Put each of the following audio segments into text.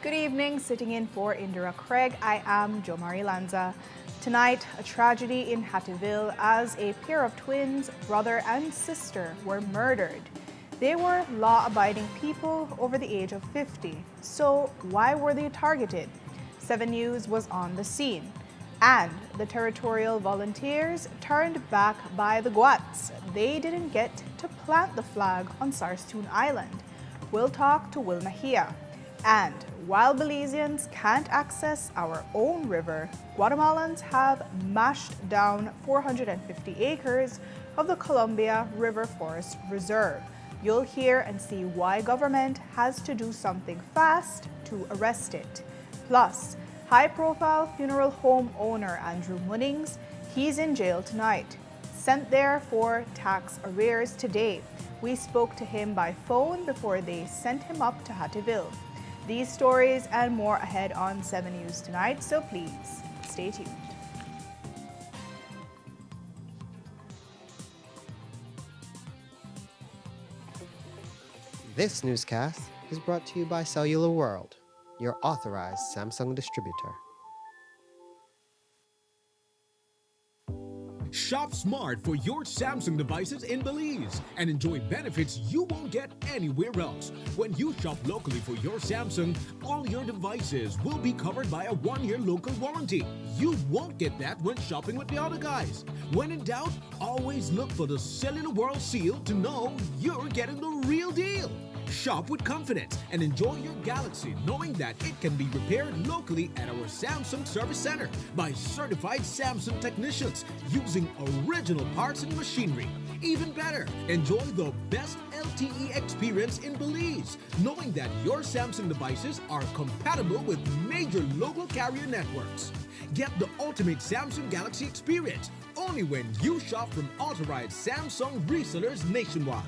Good evening, sitting in for Indira Craig. I am Jo Marie Lanza. Tonight, a tragedy in Hattieville as a pair of twins, brother and sister, were murdered. They were law-abiding people over the age of 50. So why were they targeted? 7 News was on the scene. And the territorial volunteers turned back by the Guats. They didn't get to plant the flag on Sarstoon Island. We'll talk to Will Mejia. And while Belizeans can't access our own river, Guatemalans have mashed down 450 acres of the Columbia River Forest Reserve. You'll hear and see why government has to do something fast to arrest it. Plus, high-profile funeral home owner Andrew Munnings, he's in jail tonight. Sent there for tax arrears today. We spoke to him by phone before they sent him up to Hattieville. These stories and more ahead on 7 News tonight, so please stay tuned. This newscast is brought to you by Cellular World, your authorized Samsung distributor. Shop smart for your Samsung devices in Belize and enjoy benefits you won't get anywhere else. When you shop locally for your Samsung, all your devices will be covered by a 1-year local warranty. You won't get that when shopping with the other guys. When in doubt, always look for the Cellular World seal to know you're getting the real deal. Shop with confidence and enjoy your Galaxy knowing that it can be repaired locally at our Samsung Service Center by certified Samsung technicians using original parts and machinery. Even better, enjoy the best LTE experience in Belize, knowing that your Samsung devices are compatible with major local carrier networks. Get the ultimate Samsung Galaxy experience only when you shop from authorized Samsung resellers nationwide.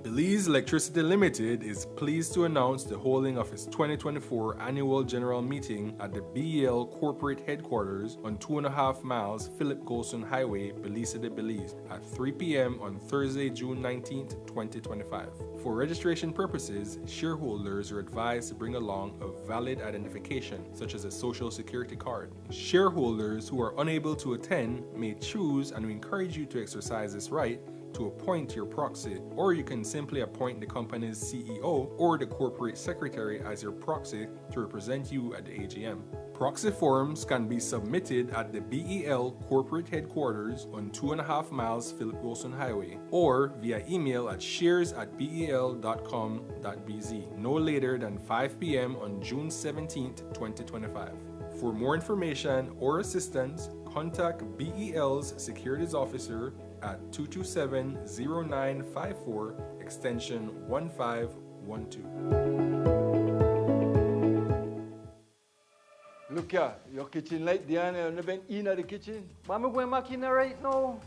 Belize Electricity Limited is pleased to announce the holding of its 2024 annual general meeting at the BEL corporate headquarters on 2.5 miles Philip Golson Highway, Belize de Belize, at 3 p.m. on Thursday, June 19, 2025. For registration purposes, shareholders are advised to bring along a valid identification, such as a social security card. Shareholders who are unable to attend may choose, and we encourage you to exercise this right, to appoint your proxy, or you can simply appoint the company's CEO or the corporate secretary as your proxy to represent you at the AGM. Proxy forms can be submitted at the BEL corporate headquarters on 2.5 miles Philip Wilson Highway or via email at shares@bel.com.bz no later than 5 p.m. on June 17, 2025. For more information or assistance, contact BEL's Securities Officer at 227-0954, extension 1512. Look here, your kitchen light there and you been in the kitchen. But I'm going back in there right now.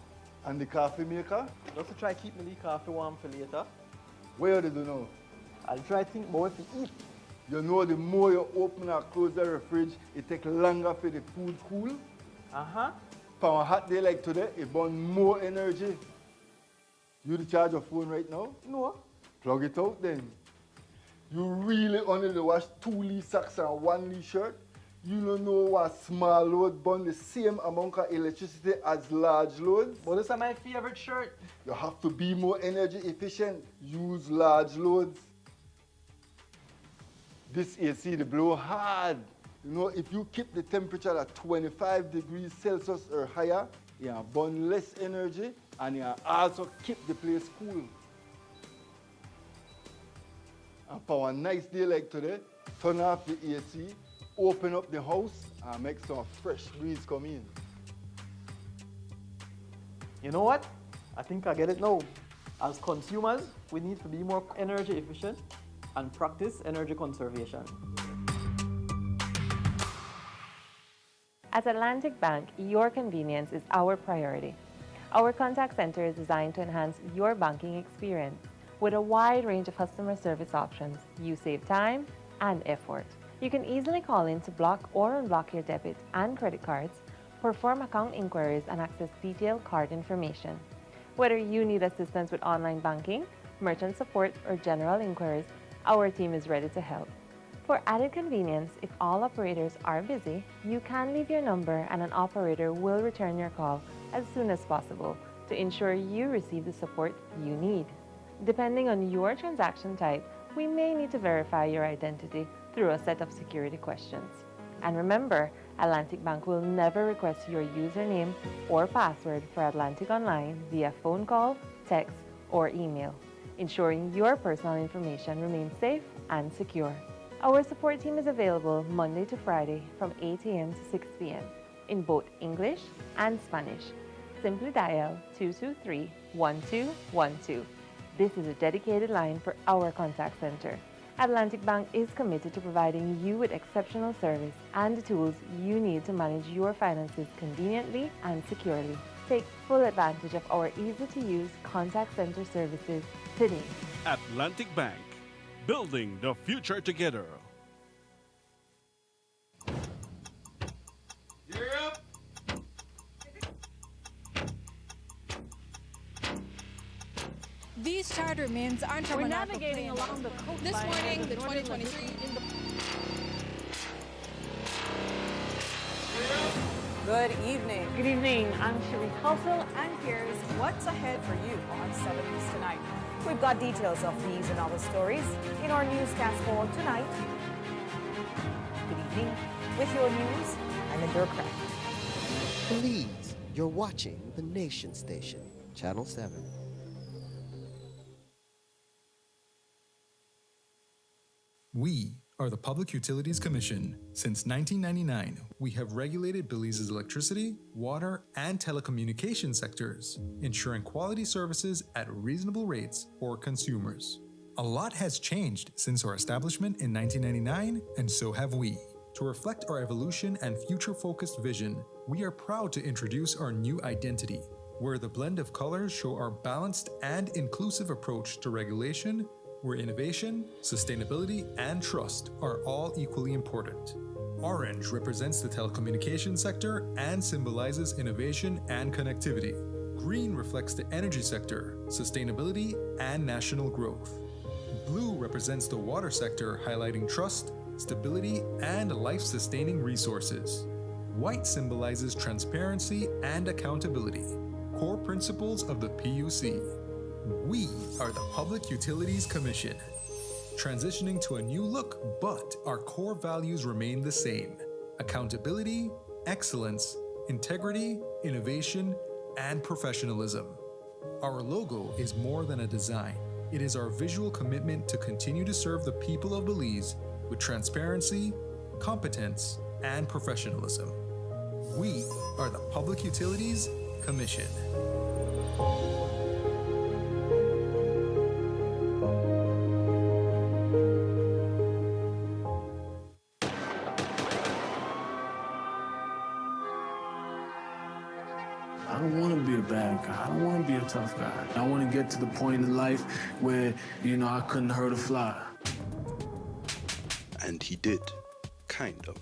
And the coffee maker? Just to try keep my coffee warm for later. Where do you know? I'll try to think about what to eat. You know the more you open or close the fridge, it takes longer for the food cool. Uh-huh. For a hot day like today, it burns more energy. You to charge your phone right now? No. Plug it out then. You really only wash 2 Lee socks and 1 Lee shirt? You don't know what small load burn the same amount of electricity as large loads? But this is my favorite shirt. You have to be more energy efficient. Use large loads. This AC, they blow hard. You know, if you keep the temperature at 25 degrees Celsius or higher, you burn less energy and you also keep the place cool. And for a nice day like today, turn off the AC, open up the house and make some fresh breeze come in. You know what? I think I get it now. As consumers, we need to be more energy efficient and practice energy conservation. At Atlantic Bank, your convenience is our priority. Our contact center is designed to enhance your banking experience. With a wide range of customer service options, you save time and effort. You can easily call in to block or unblock your debit and credit cards, perform account inquiries, and access detailed card information. Whether you need assistance with online banking, merchant support, or general inquiries, our team is ready to help. For added convenience, if all operators are busy, you can leave your number and an operator will return your call as soon as possible to ensure you receive the support you need. Depending on your transaction type, we may need to verify your identity through a set of security questions. And remember, Atlantic Bank will never request your username or password for Atlantic Online via phone call, text, or email, ensuring your personal information remains safe and secure. Our support team is available Monday to Friday from 8 a.m. to 6 p.m. in both English and Spanish. Simply dial 223-1212. This is a dedicated line for our contact center. Atlantic Bank is committed to providing you with exceptional service and the tools you need to manage your finances conveniently and securely. Take full advantage of our easy-to-use contact center services today. Atlantic Bank, building the future together. These charter mints aren't We're navigating along the coastline. This morning, the 2023. Good evening. Good evening. I'm Cherie Culsel, And here's what's ahead for you on 7 News Tonight. We've got details of these and other stories in our newscast for tonight. Good evening. With your news, I'm Indra Craig. Please, you're watching the Nation Station, Channel 7. We are the Public Utilities Commission. Since 1999, we have regulated Belize's electricity, water, and telecommunication sectors, ensuring quality services at reasonable rates for consumers. A lot has changed since our establishment in 1999, and so have we. To reflect our evolution and future-focused vision, we are proud to introduce our new identity, where the blend of colors show our balanced and inclusive approach to regulation, where innovation, sustainability, and trust are all equally important. Orange represents the telecommunications sector and symbolizes innovation and connectivity. Green reflects the energy sector, sustainability, and national growth. Blue represents the water sector, highlighting trust, stability, and life-sustaining resources. White symbolizes transparency and accountability, core principles of the PUC. We are the Public Utilities Commission, transitioning to a new look, but our core values remain the same: accountability, excellence, integrity, innovation, and professionalism. Our logo is more than a design. It is our visual commitment to continue to serve the people of Belize with transparency, competence, and professionalism. We are the Public Utilities Commission. I don't want to be a bad guy. I don't want to be a tough guy. I want to get to the point in life where, I couldn't hurt a fly. And he did. Kind of.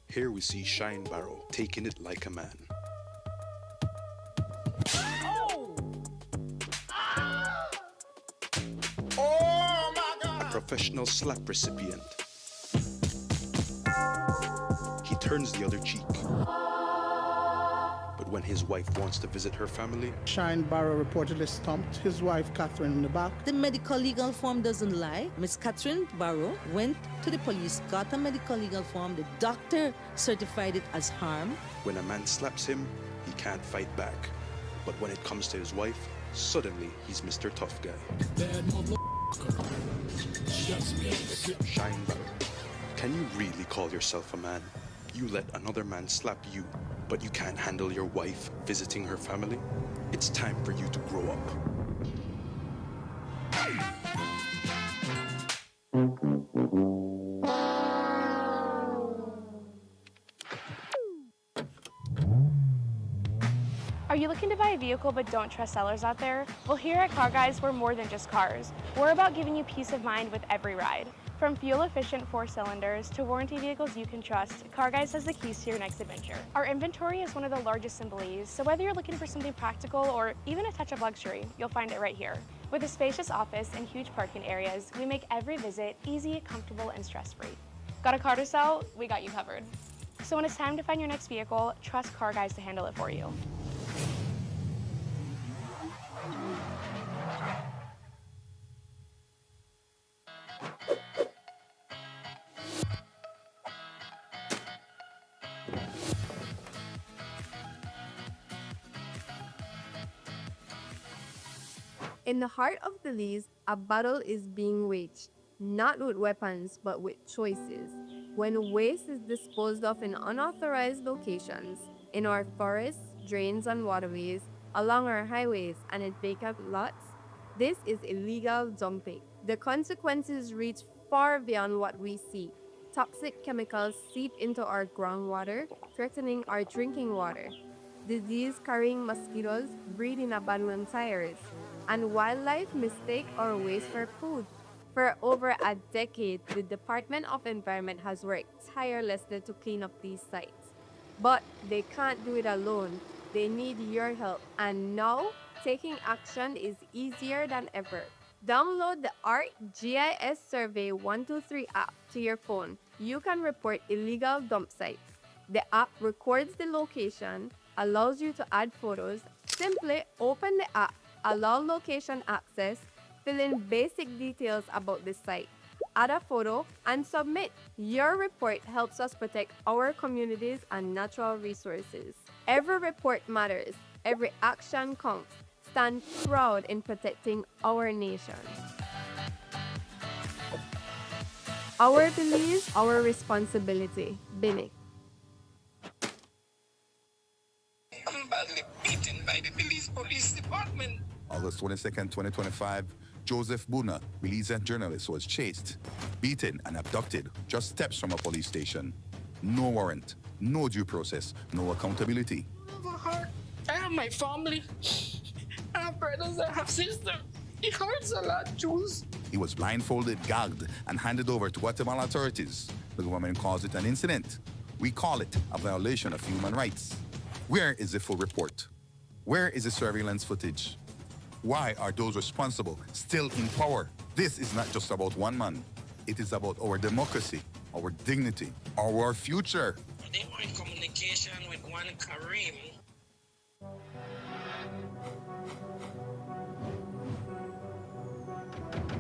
Here we see Shine Barrow taking it like a man. Oh my God! A professional slap recipient. He turns the other cheek. But when his wife wants to visit her family, Shine Barrow reportedly stomped his wife Catherine in the back. The medical legal form doesn't lie. Miss Catherine Barrow went to the police, got a medical legal form. The doctor certified it as harm. when a man slaps him, he can't fight back. But when it comes to his wife, suddenly he's Mr. Tough Guy. Shine Barrow. Can you really call yourself a man? You let another man slap you, but you can't handle your wife visiting her family? It's time for you to grow up. Are you looking to buy a vehicle but don't trust sellers out there? Well, here at Car Guys, we're more than just cars. We're about giving you peace of mind with every ride. From fuel-efficient 4-cylinders to warranty vehicles you can trust, Car Guys has the keys to your next adventure. Our inventory is one of the largest in Belize, so whether you're looking for something practical or even a touch of luxury, you'll find it right here. With a spacious office and huge parking areas, we make every visit easy, comfortable, and stress-free. Got a car to sell? We got you covered. So when it's time to find your next vehicle, trust Car Guys to handle it for you. In the heart of Belize, a battle is being waged, not with weapons, but with choices. When waste is disposed of in unauthorized locations, in our forests, drains, and waterways, along our highways, and in vacant lots, this is illegal dumping. The consequences reach far beyond what we see. Toxic chemicals seep into our groundwater, threatening our drinking water. Disease-carrying mosquitoes breed in abandoned tires, and wildlife mistake our waste for food. For over a decade, the Department of Environment has worked tirelessly to clean up these sites. But they can't do it alone. They need your help. And now, taking action is easier than ever. Download the ArcGIS Survey 123 app to your phone. You can report illegal dump sites. The app records the location, allows you to add photos. Simply open the app, allow location access, fill in basic details about the site, add a photo, and submit. Your report helps us protect our communities and natural resources. Every report matters. Every action counts. Stand proud in protecting our nation. Our Belize, our responsibility. Bini. I'm badly beaten by the Belize Police Department. August 22nd, 2025, Joseph Buna, Belizean journalist, was chased, beaten, and abducted just steps from a police station. No warrant, no due process, no accountability. I have my family. I have brothers, I have sisters. It hurts a lot, Jules. He was blindfolded, gagged, and handed over to Guatemalan authorities. The government calls it an incident. We call it a violation of human rights. Where is the full report? Where is the surveillance footage? Why are those responsible still in power? This is not just about one man. It is about our democracy, our dignity, our future. They were in communication with one Karim.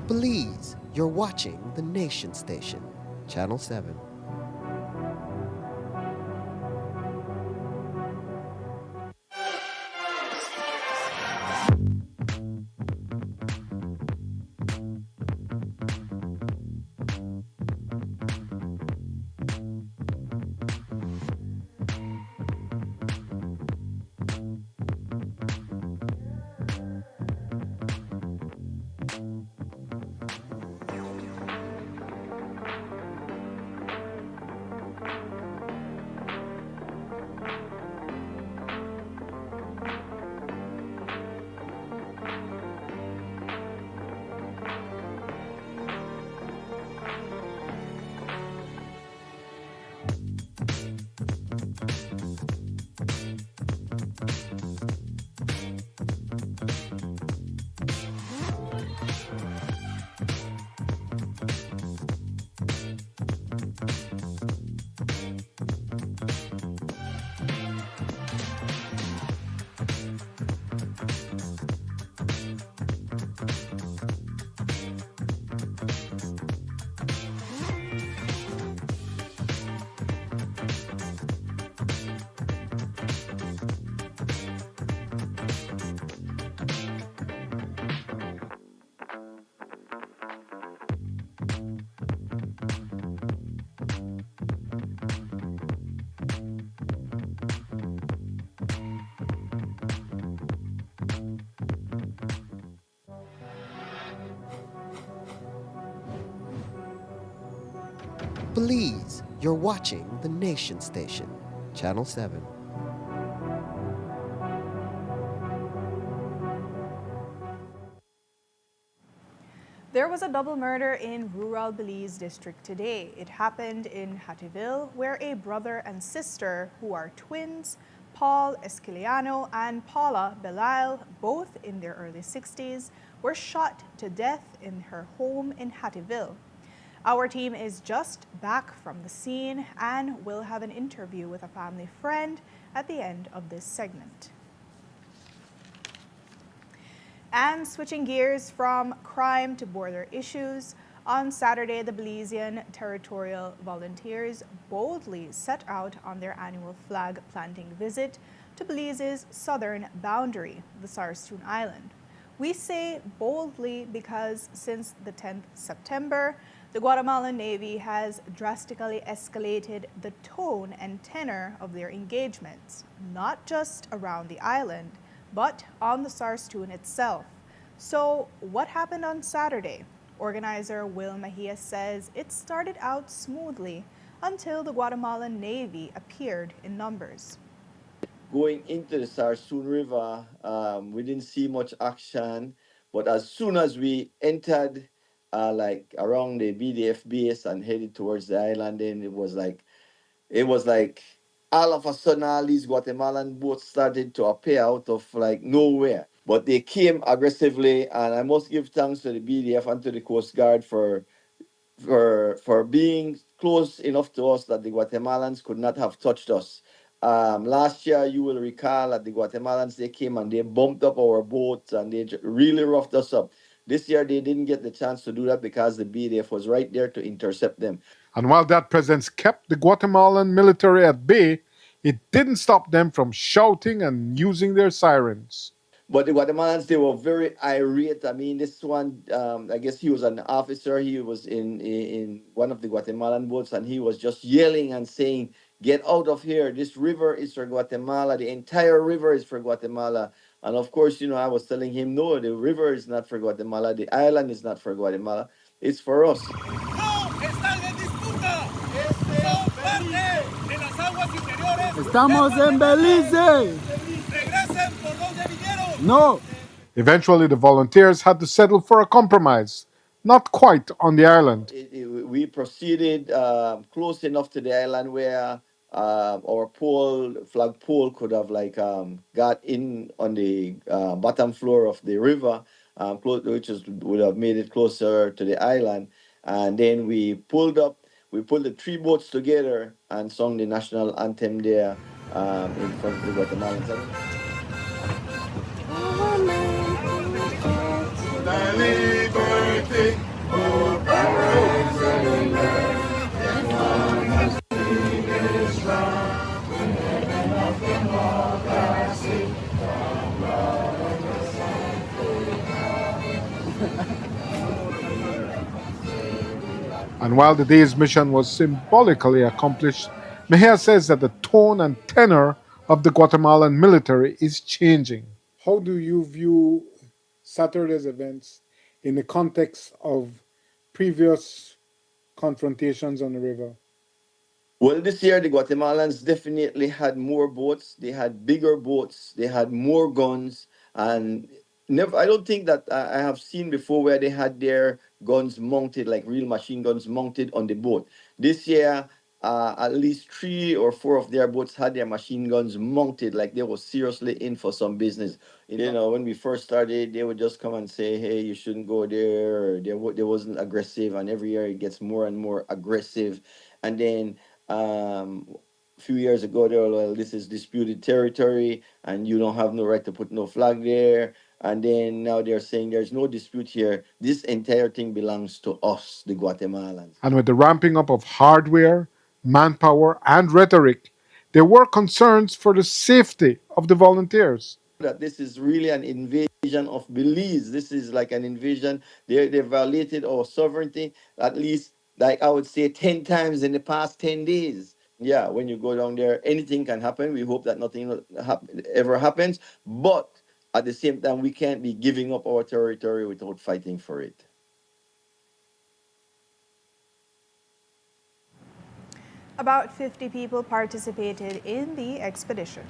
Belize, you're watching the Nation Station, Channel 7. Belize, you're watching the Nation Station, Channel 7. There was a double murder in rural Belize district today. It happened in Hattieville, where a brother and sister who are twins, Paul Esquiliano and Paula Belial, both in their early 60s, were shot to death in her home in Hattieville. Our team is just back from the scene and will have an interview with a family friend at the end of this segment. And switching gears from crime to border issues, on Saturday, the Belizean Territorial Volunteers boldly set out on their annual flag planting visit to Belize's southern boundary, the Sarsoon Island. We say boldly because since the 10th September, the Guatemalan Navy has drastically escalated the tone and tenor of their engagements, not just around the island, but on the Sarsoon itself. So what happened on Saturday? Organizer Will Mejia says it started out smoothly until the Guatemalan Navy appeared in numbers. Going into the Sarsoon River, we didn't see much action, but as soon as we entered like around the BDF base and headed towards the island, then it was like all of a sudden all these Guatemalan boats started to appear out of like nowhere. But they came aggressively, and I must give thanks to the BDF and to the Coast Guard for being close enough to us that the Guatemalans could not have touched us. Last year, you will recall that the Guatemalans, they came and they bumped up our boats and they really roughed us up. This year, they didn't get the chance to do that because the BDF was right there to intercept them. And while that presence kept the Guatemalan military at bay, it didn't stop them from shouting and using their sirens. But the Guatemalans, they were very irate. I mean, this one, I guess he was an officer. He was in one of the Guatemalan boats, and he was just yelling and saying, "Get out of here. This river is for Guatemala. The entire river is for Guatemala." And of course, you know, I was telling him, no, the river is not for Guatemala. The island is not for Guatemala. It's for us. Estamos en Belize. No. Eventually, the volunteers had to settle for a compromise, not quite on the island. We proceeded close enough to the island where our flag pole could have got in on the bottom floor of the river, which would have made it closer to the island. And then we pulled the three boats together and sung the national anthem there in front of the Guatemalans. Liberty, oh, And while the day's mission was symbolically accomplished, Mejia says that the tone and tenor of the Guatemalan military is changing. How do you view Saturday's events in the context of previous confrontations on the river? Well, this year the Guatemalans definitely had more boats. They had bigger boats. They had more guns, and I don't think that I have seen before where they had their guns mounted, like real machine guns mounted on the boat. This year, at least 3 or 4 of their boats had their machine guns mounted, like they were seriously in for some business. You know, when we first started, they would just come and say, "Hey, you shouldn't go there." Or they wasn't aggressive, and every year it gets more and more aggressive. And then a few years ago, they were like, "Well, this is disputed territory, and you don't have no right to put no flag there." And then now they're saying there's no dispute here. This entire thing belongs to us, the Guatemalans. And with the ramping up of hardware, manpower, and rhetoric, there were concerns for the safety of the volunteers. That this is really an invasion of Belize. This is like an invasion. They violated our sovereignty at least, like I would say, 10 times in the past 10 days. Yeah, when you go down there, anything can happen. We hope that nothing ever happens. But at the same time, we can't be giving up our territory without fighting for it. About 50 people participated in the expedition.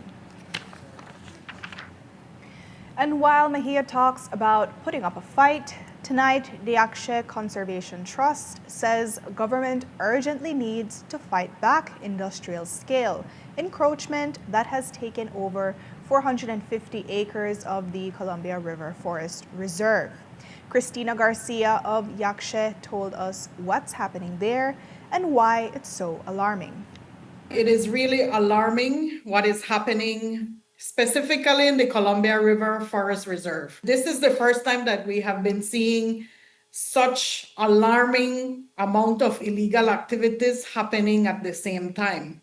And while Mejia talks about putting up a fight, tonight the Akshay Conservation Trust says government urgently needs to fight back industrial scale encroachment that has taken over 450 acres of the Columbia River Forest Reserve. Christina Garcia of Yakshe told us what's happening there and why it's so alarming. It is really alarming what is happening specifically in the Columbia River Forest Reserve. This is the first time that we have been seeing such alarming amount of illegal activities happening at the same time.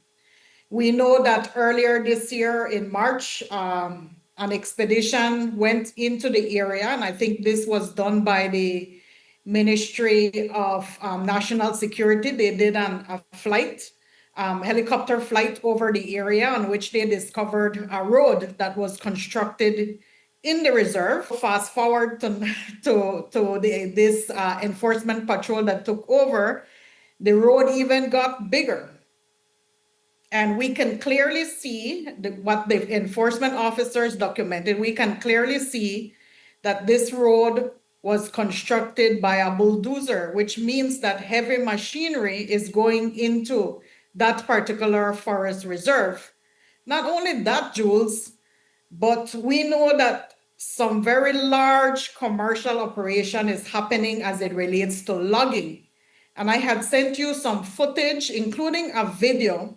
We know that earlier this year in March, an expedition went into the area, and I think this was done by the Ministry of National Security. They did a flight, helicopter flight over the area on which they discovered a road that was constructed in the reserve. Fast forward to this enforcement patrol that took over, the road even got bigger. And we can clearly see what the enforcement officers documented. We can clearly see that this road was constructed by a bulldozer, which means that heavy machinery is going into that particular forest reserve. Not only that, Jules, but we know that some very large commercial operation is happening as it relates to logging. And I had sent you some footage, including a video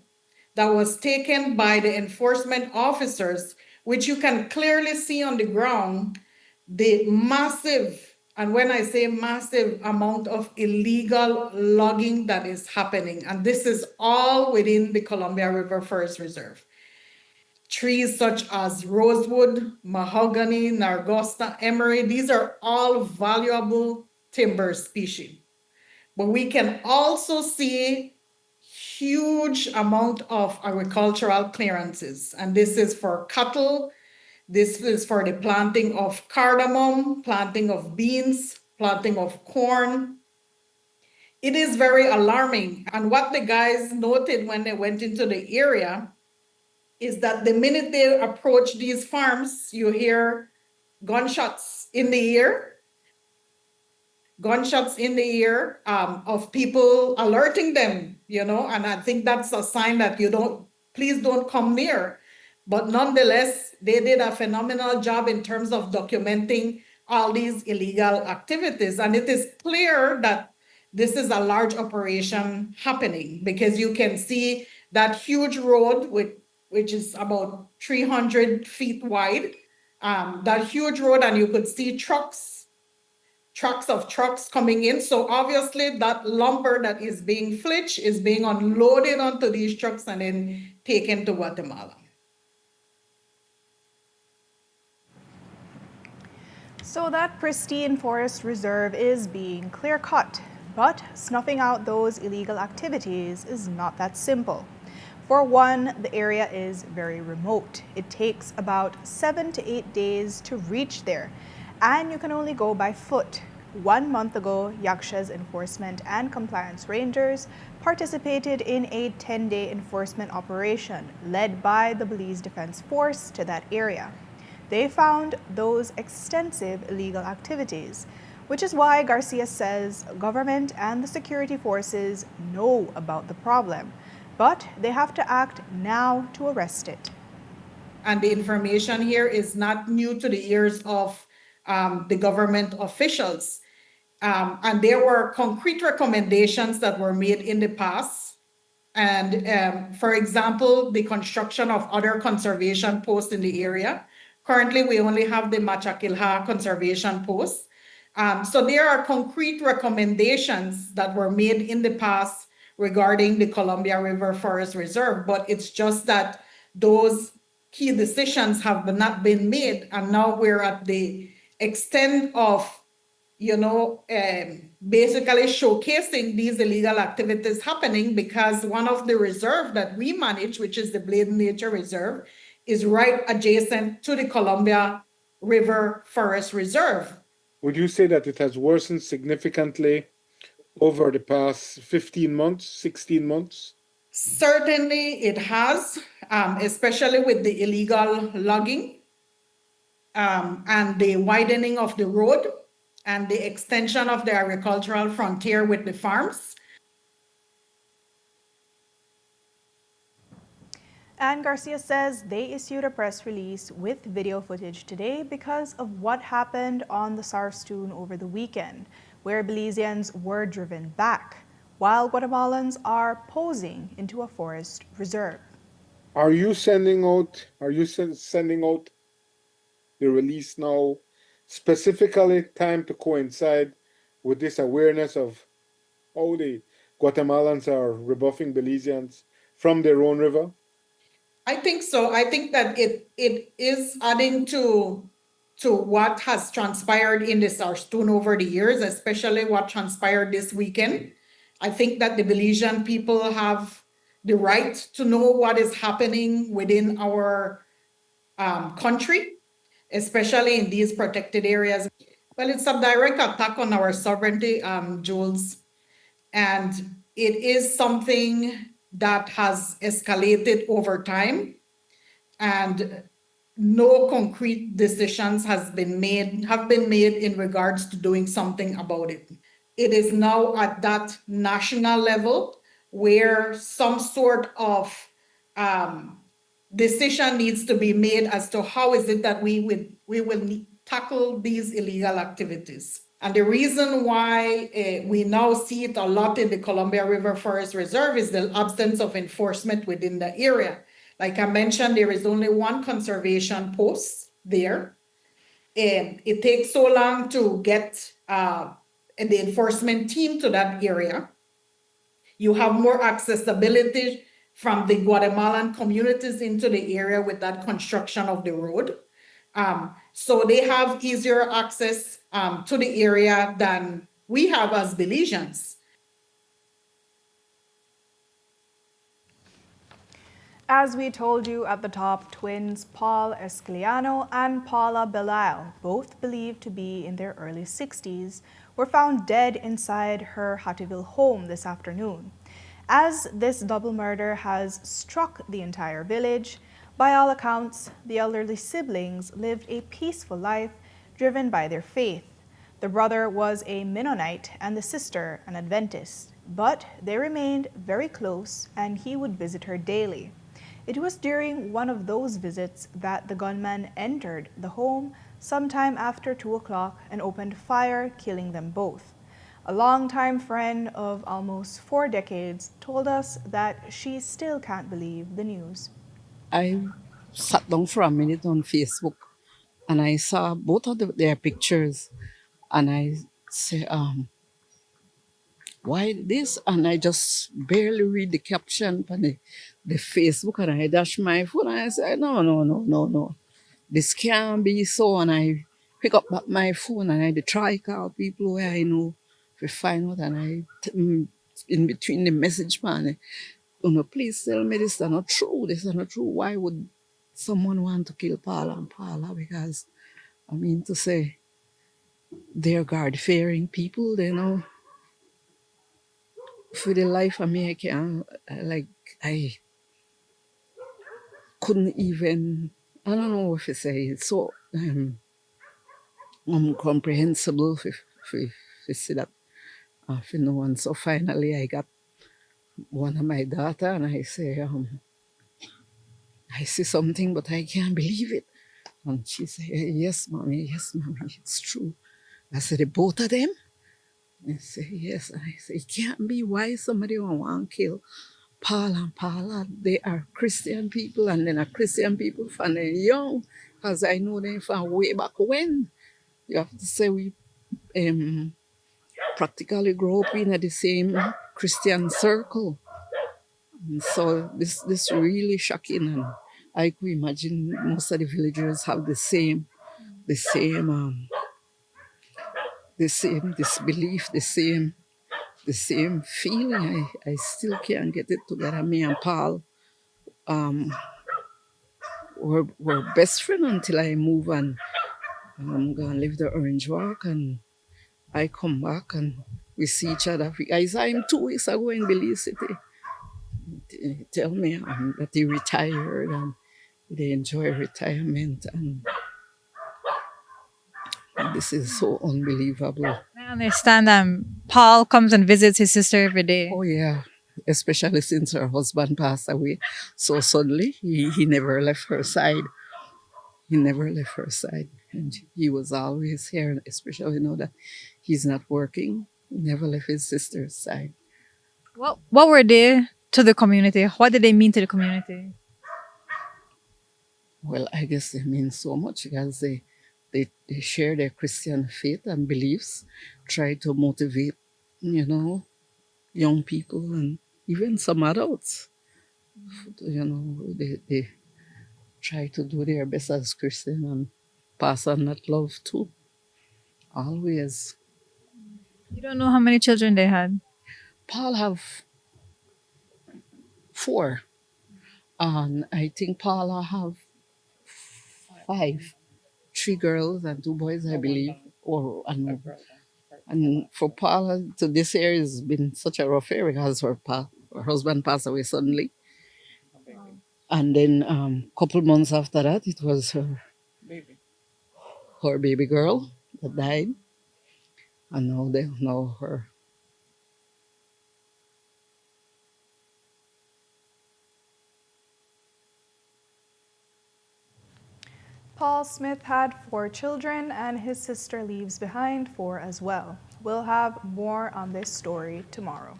that was taken by the enforcement officers, which you can clearly see on the ground, the massive, and when I say massive, amount of illegal logging that is happening. And this is all within the Columbia River Forest Reserve. Trees such as rosewood, mahogany, nargosta, emery, these are all valuable timber species. But we can also see huge amount of agricultural clearances. And this is for cattle, this is for the planting of cardamom, planting of beans, planting of corn. It is very alarming. And what the guys noted when they went into the area is that the minute they approach these farms, you hear gunshots in the air. Gunshots in the air of people alerting them, you know, and I think that's a sign that please don't come near. But nonetheless, they did a phenomenal job in terms of documenting all these illegal activities. And it is clear that this is a large operation happening because you can see that huge road, which is about 300 feet wide, that huge road, and you could see trucks coming in. So obviously that lumber that is being flitched is being unloaded onto these trucks and then taken to Guatemala. So that pristine forest reserve is being clear-cut, but snuffing out those illegal activities is not that simple. For one, the area is very remote. It takes about 7 to 8 days to reach there, and you can only go by foot. 1 month ago, Yaksha's enforcement and compliance rangers participated in a 10-day enforcement operation led by the Belize Defense Force to that area. They found those extensive illegal activities, which is why Garcia says government and the security forces know about the problem, but they have to act now to arrest it. And the information here is not new to the ears of the government officials. And there were concrete recommendations that were made in the past. And for example, the construction of other conservation posts in the area. Currently, we only have the Machakilha conservation post. So there are concrete recommendations that were made in the past regarding the Columbia River Forest Reserve, but it's just that those key decisions have not been made, and now we're at the extent of, basically showcasing these illegal activities happening because one of the reserves that we manage, which is the Bladen Nature Reserve, is right adjacent to the Columbia River Forest Reserve. Would you say that it has worsened significantly over the past 15 months, 16 months? Certainly it has, especially with the illegal logging and the widening of the road and the extension of the agricultural frontier with the farms. And Garcia says they issued a press release with video footage today because of what happened on the Sarstoon over the weekend, where Belizeans were driven back, while Guatemalans are posing into a forest reserve. Are you sending out the release now specifically timed to coincide with this awareness of how the Guatemalans are rebuffing Belizeans from their own river? I think so. I think that it is adding to what has transpired in the Sarstoon over the years, especially what transpired this weekend. I think that the Belizean people have the right to know what is happening within our country, especially in these protected areas. Well, it's a direct attack on our sovereignty, Jules, and it is something that has escalated over time, and no concrete decisions have been made in regards to doing something about it. It is now at that national level where some sort of decision needs to be made as to how is it that we will tackle these illegal activities. And the reason why we now see it a lot in the Columbia River Forest Reserve is the absence of enforcement within the area. Like I mentioned, there is only one conservation post there. And it takes so long to get the enforcement team to that area. You have more accessibility from the Guatemalan communities into the area with that construction of the road. So they have easier access to the area than we have as Belizeans. As we told you at the top, twins Paul Escliano and Paula Belial, both believed to be in their early 60s, were found dead inside her Hattieville home this afternoon. As this double murder has struck the entire village, by all accounts, the elderly siblings lived a peaceful life driven by their faith. The brother was a Mennonite and the sister an Adventist, but they remained very close and he would visit her daily. It was during one of those visits that the gunman entered the home sometime after 2 o'clock and opened fire, killing them both. A longtime friend of almost 4 decades told us that she still can't believe the news. I sat down for a minute on Facebook and I saw both of their pictures and I said, why this? And I just barely read the caption on the Facebook and I dash my phone and I said, no. This can't be so. And I pick up my phone and I try call people where I know to find out, and I, in between the message, man, please tell me this is not true. This is not true. Why would someone want to kill Paula and Paula? Because, I mean to say, they're God-fearing people, they know. For the life of me, I couldn't even, I don't know if I say it's so incomprehensible to see that. And so finally I got one of my daughter and I say, I see something, but I can't believe it. And she said, yes, mommy, it's true. I said, the both of them? I say, yes. And I say, it can't be. Why somebody want to kill Paul and Paula? They are Christian people, and then are Christian people from they're young, because I know them from way back when. You have to say we practically grew up in the same Christian circle. And so this really shocking, and I could imagine most of the villagers have the same disbelief, the same feeling. I still can't get it together. Me and Paul were best friends until I move and I'm gonna live the Orange Walk, and I come back and we see each other. I saw him 2 weeks ago in Belize City. He tell me that he retired and they enjoy retirement, and this is so unbelievable. I understand Paul comes and visits his sister every day. Oh yeah, especially since her husband passed away so suddenly. He never left her side. He never left her side. And he was always here, especially now that he's not working. He never left his sister's side. What were they to the community? What did they mean to the community? Well, I guess they mean so much because they share their Christian faith and beliefs, try to motivate, young people and even some adults. They try to do their best as Christian and pass on that love too. Always. You don't know how many children they had? Paul have 4. And I think Paula have 5. 3 girls and 2 boys, I believe. And for Paula, to this year has been such a rough year because her husband passed away suddenly. And then couple months after that, it was her baby girl that died. And now her. Paul Smith had 4 children and his sister leaves behind 4 as well. We'll have more on this story tomorrow.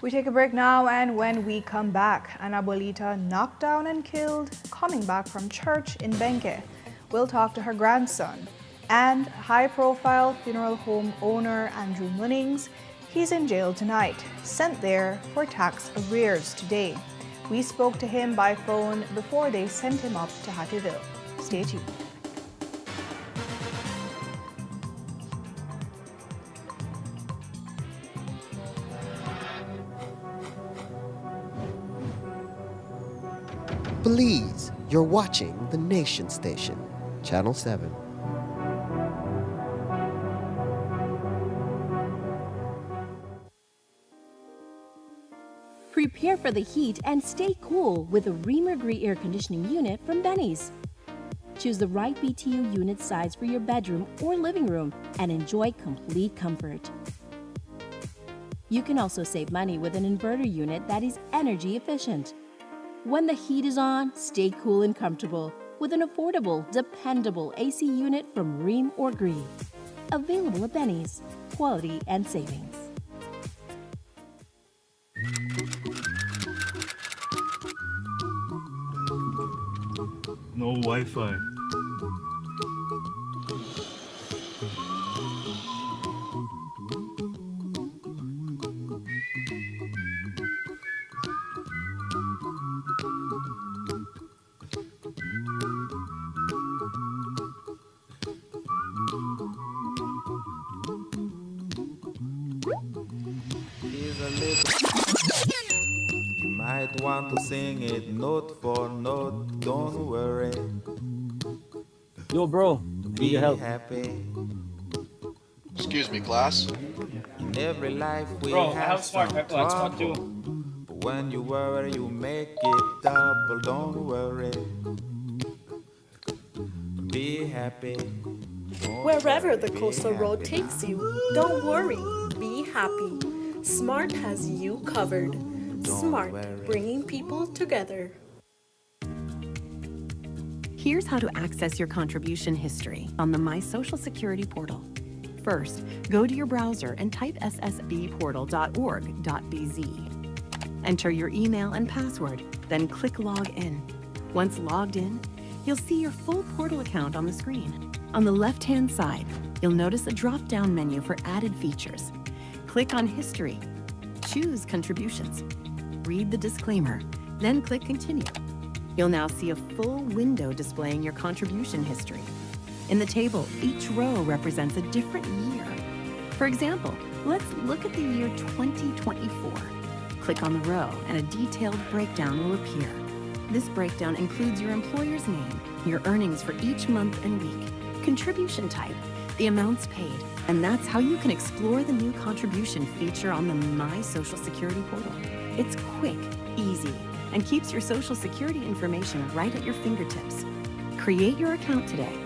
We take a break now, and when we come back, an abuelita knocked down and killed coming back from church in Benque. We'll talk to her grandson. And high-profile funeral home owner Andrew Munnings, he's in jail tonight, sent there for tax arrears today. We spoke to him by phone before they sent him up to Hattieville. Stay tuned. Belize, you're watching the Nation Station, Channel 7. Prepare for the heat and stay cool with a Reamer Gree air conditioning unit from Benny's. Choose the right BTU unit size for your bedroom or living room and enjoy complete comfort. You can also save money with an inverter unit that is energy efficient. When the heat is on, stay cool and comfortable with an affordable, dependable AC unit from Ream or Gree. Available at Benny's. Quality and savings. No Wi-Fi. You might want to sing it note for note, don't worry. Yo, bro, need your help. Happy. Excuse me, class. In every life we Bro, I have have smart some pepper, it's smart trouble. too. But when you worry, you make it double, don't worry. Be happy. Wherever the coastal road takes you, don't worry, be happy. Smart has you covered. Smart, bringing people together. Here's how to access your contribution history on the My Social Security portal. First, go to your browser and type ssbportal.org.bz. Enter your email and password, then click Log In. Once logged in, you'll see your full portal account on the screen. On the left-hand side, you'll notice a drop-down menu for added features. Click on History. Choose Contributions. Read the disclaimer, then click Continue. You'll now see a full window displaying your contribution history. In the table, each row represents a different year. For example, let's look at the year 2024. Click on the row and a detailed breakdown will appear. This breakdown includes your employer's name, your earnings for each month and week, contribution type, the amounts paid, and that's how you can explore the new contribution feature on the My Social Security portal. It's quick, easy, and keeps your Social Security information right at your fingertips. Create your account today.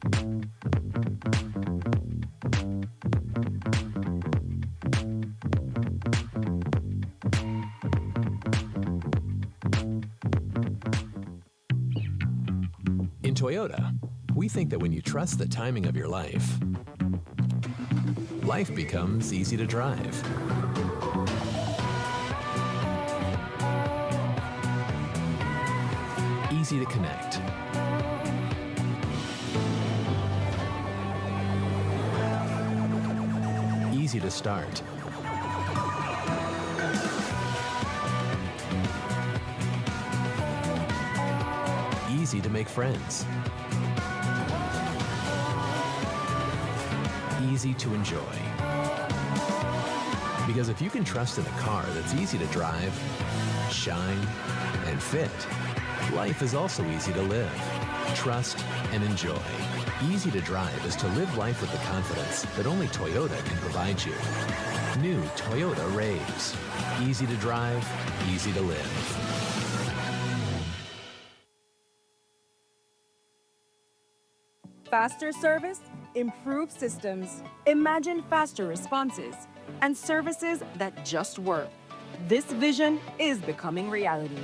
In Toyota, we think that when you trust the timing of your life, life becomes easy to drive. Easy to connect. Easy to start. Easy to make friends. Easy to enjoy. Because if you can trust in a car that's easy to drive, shine, and fit, life is also easy to live, trust, and enjoy. Easy to drive is to live life with the confidence that only Toyota can provide you. New Toyota Raves. Easy to drive, easy to live. Faster service, improved systems. Imagine faster responses and services that just work. This vision is becoming reality.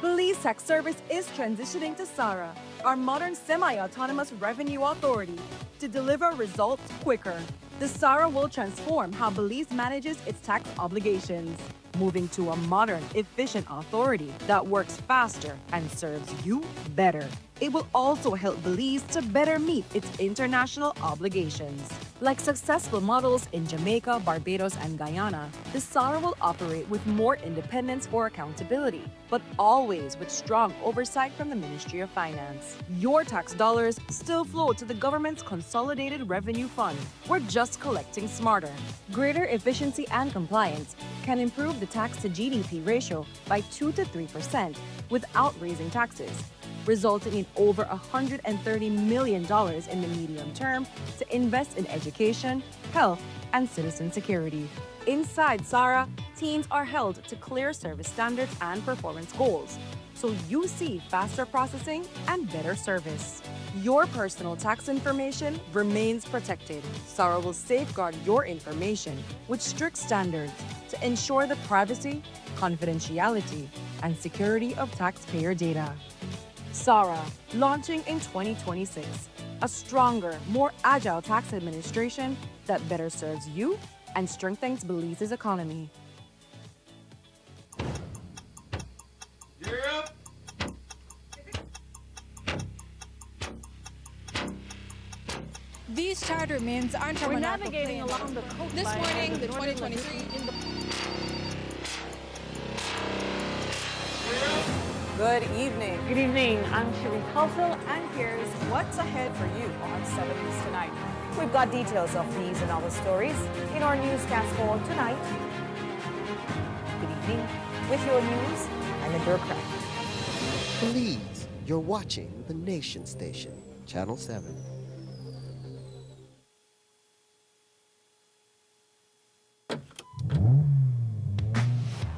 Belize Tax Service is transitioning to SARA, our modern semi-autonomous revenue authority, to deliver results quicker. The SARA will transform how Belize manages its tax obligations, moving to a modern, efficient authority that works faster and serves you better. It will also help Belize to better meet its international obligations. Like successful models in Jamaica, Barbados, and Guyana, the SARA will operate with more independence for accountability, but always with strong oversight from the Ministry of Finance. Your tax dollars still flow to the government's Consolidated Revenue Fund. We're just collecting smarter. Greater efficiency and compliance can improve the tax to GDP ratio by 2 to 3% without raising taxes, resulting in over $130 million in the medium term to invest in education, health, and citizen security. Inside SARA, teams are held to clear service standards and performance goals, so you see faster processing and better service. Your personal tax information remains protected. SARA will safeguard your information with strict standards to ensure the privacy, confidentiality, and security of taxpayer data. SARA, launching in 2026, a stronger, more agile tax administration that better serves you and strengthens Belize's economy. These charter mints aren't from We're an navigating airplane. along the coastline. This morning, the 2023 Good evening. Good evening. I'm Cherie Colville, and here's what's ahead for you on 7 News Tonight. We've got details of these and other stories in our newscast for tonight. Good evening. With your news, I'm Indra Craig. Please, you're watching the Nation Station, Channel 7.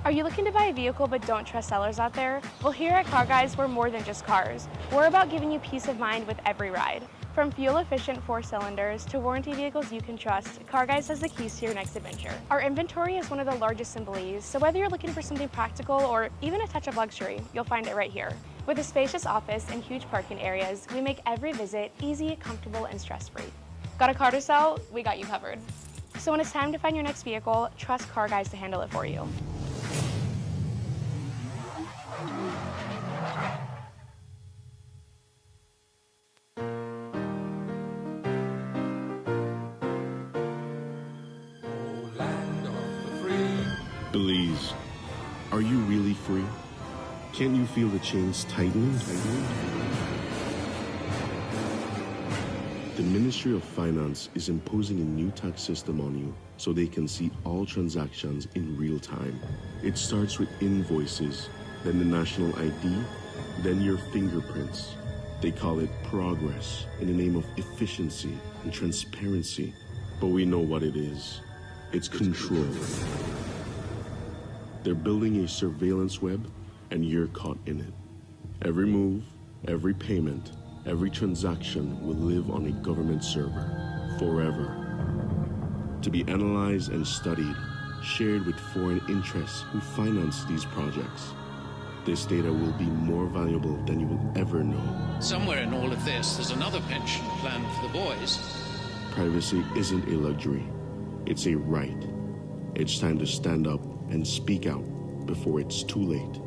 Are you looking to buy a vehicle but don't trust sellers out there? Well, here at Car Guys, we're more than just cars. We're about giving you peace of mind with every ride. From fuel-efficient 4-cylinders to warranty vehicles you can trust, Car Guys has the keys to your next adventure. Our inventory is one of the largest in Belize, so whether you're looking for something practical or even a touch of luxury, you'll find it right here. With a spacious office and huge parking areas, we make every visit easy, comfortable, and stress-free. Got a car to sell? We got you covered. So when it's time to find your next vehicle, trust Car Guys to handle it for you. Belize, are you really free? Can't you feel the chains tightening? The Ministry of Finance is imposing a new tax system on you so they can see all transactions in real time. It starts with invoices, then the national ID, then your fingerprints. They call it progress in the name of efficiency and transparency. But we know what it is. It's control. They're building a surveillance web, and you're caught in it. Every move, every payment, Every transaction will live on a government server forever, to be analyzed and studied, shared with foreign interests who finance these projects. This data will be more valuable than you will ever know. Somewhere in all of this, there's another pension plan for the boys. Privacy isn't a luxury, it's a right. It's time to stand up and speak out before it's too late.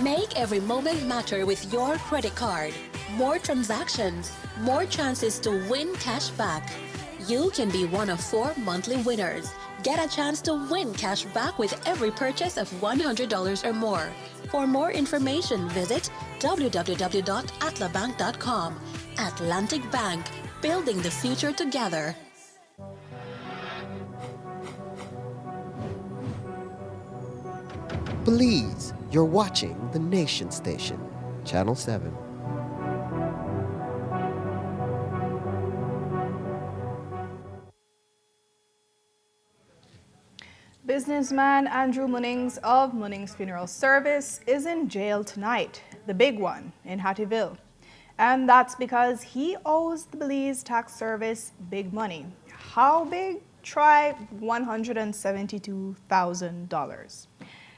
Make every moment matter with your credit card. More transactions, more chances to win cash back. You can be one of 4 monthly winners. Get a chance to win cash back with every purchase of $100 or more. For more information, visit www.atlabank.com. Atlantic Bank, building the future together. Belize, you're watching the Nation Station, Channel 7. Businessman Andrew Munnings of Munnings Funeral Service is in jail tonight, the big one in Hattieville. And that's because he owes the Belize Tax Service big money. How big? Try $172,000.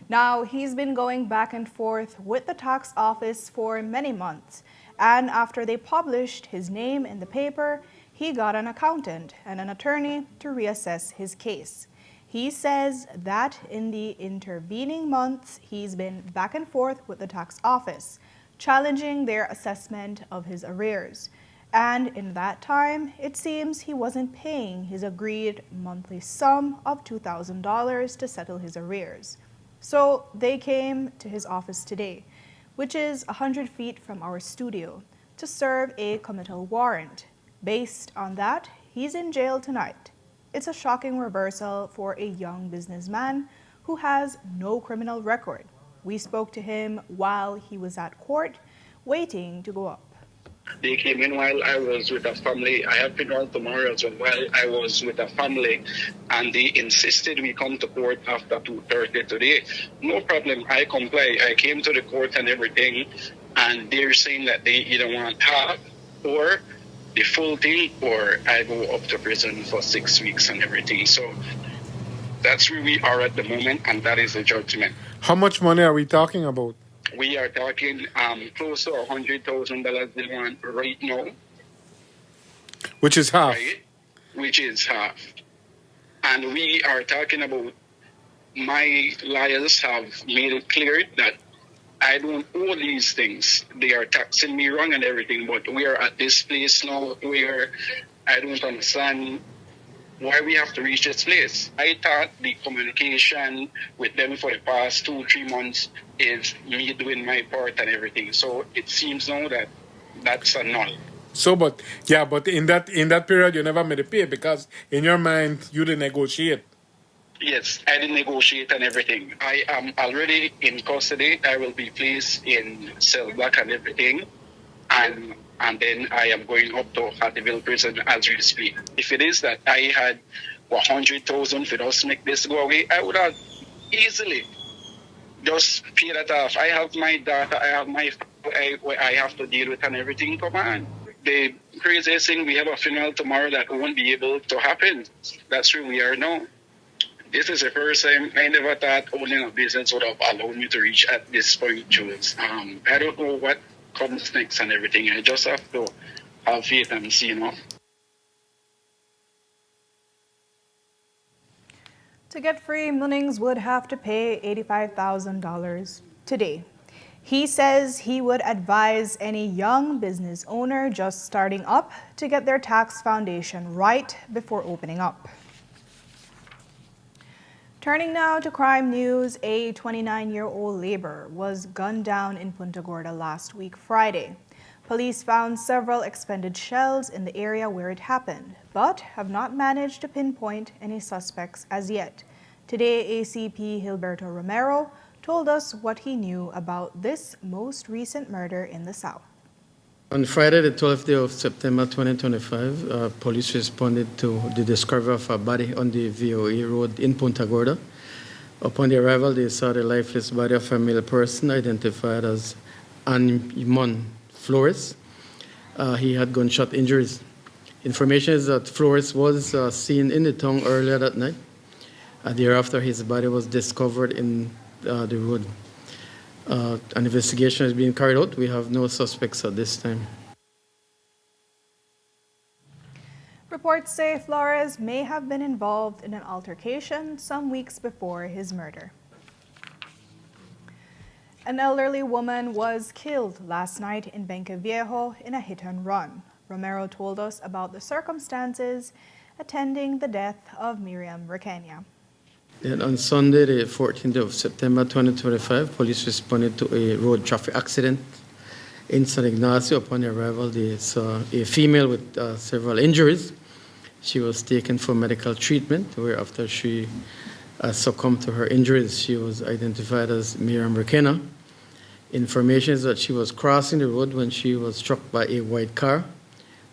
Now, he's been going back and forth with the tax office for many months, and after they published his name in the paper, he got an accountant and an attorney to reassess his case. He says that in the intervening months, he's been back and forth with the tax office, challenging their assessment of his arrears. And in that time, it seems he wasn't paying his agreed monthly sum of $2,000 to settle his arrears. So they came to his office today, which is 100 feet from our studio, to serve a committal warrant. Based on that, he's in jail tonight. It's a shocking reversal for a young businessman who has no criminal record. We spoke to him while he was at court, waiting to go up. They came in while I was with a family. I have been on tomorrow as well while I was with a family, and they insisted we come to court after 2:30 today. No problem, I comply. I came to the court and everything, and they're saying that they either want half or the full thing, or I go up to prison for 6 weeks and everything. So that's where we are at the moment, and that is the judgment. How much money are we talking about? We are talking close to $100,000 they want right now. Which is half. Right? Which is half. And we are talking about, my lawyers have made it clear that I don't owe these things. They are taxing me wrong and everything, but we are at this place now where I don't understand why we have to reach this place. I thought the communication with them for the past 2-3 months is me doing my part and everything. So it seems now that that's a null. So, but in that period, you never made a pay because in your mind, you didn't negotiate. Yes, I didn't negotiate and everything. I am already in custody. I will be placed in cell block and everything. And then I am going up to Hattieville prison as we speak. If it is that I had 100,000 for us to make this go away, I would have easily just pay that off. I have my data, I have my I have to deal with and everything. Come on. The craziest thing, we have a funeral tomorrow that won't be able to happen. That's where we are now. This is the first time. I never thought owning a business would have allowed me to reach at this point, Jules. I don't know what comes next and everything. I just have to have faith and see, To get free, Munnings would have to pay $85,000 today. He says he would advise any young business owner just starting up to get their tax foundation right before opening up. Turning now to crime news, a 29-year-old laborer was gunned down in Punta Gorda last week Friday. Police found several expended shells in the area where it happened, but have not managed to pinpoint any suspects as yet. Today, ACP Gilberto Romero told us what he knew about this most recent murder in the South. On Friday, the 12th day of September 2025, police responded to the discovery of a body on the VOA road in Punta Gorda. Upon the arrival, they saw the lifeless body of a male person identified as Anmon Flores. He had gunshot injuries. Information is that Flores was seen in the town earlier that night. Thereafter, his body was discovered in the road. An investigation is being carried out. We have no suspects at this time. Reports say Flores may have been involved in an altercation some weeks before his murder. An elderly woman was killed last night in Benque Viejo in a hit and run. Romero told us about the circumstances attending the death of Miriam Requena. Then on Sunday, the 14th of September 2025, police responded to a road traffic accident in San Ignacio. Upon arrival, they saw a female with several injuries. She was taken for medical treatment, where after she succumbed to her injuries, she was identified as Miriam Requena. Information is that she was crossing the road when she was struck by a white car,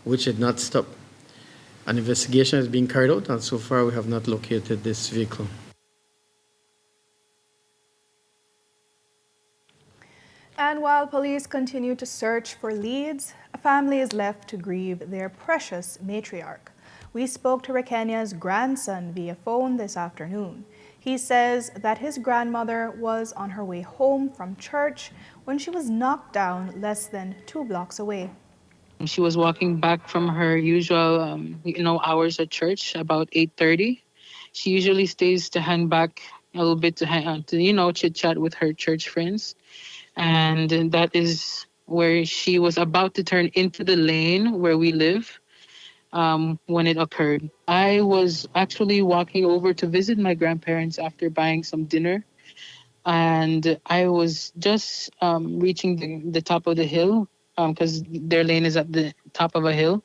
which did not stop. An investigation is being carried out, and so far we have not located this vehicle. And while police continue to search for leads, a family is left to grieve their precious matriarch. We spoke to Requena's grandson via phone this afternoon. He says that his grandmother was on her way home from church when she was knocked down less than 2 blocks away. She was walking back from her usual, hours at church, about 8:30. She usually stays to hang back a little bit to chit-chat with her church friends. And that is where she was about to turn into the lane where we live when it occurred. I was actually walking over to visit my grandparents after buying some dinner. And I was just reaching the top of the hill because their lane is at the top of a hill,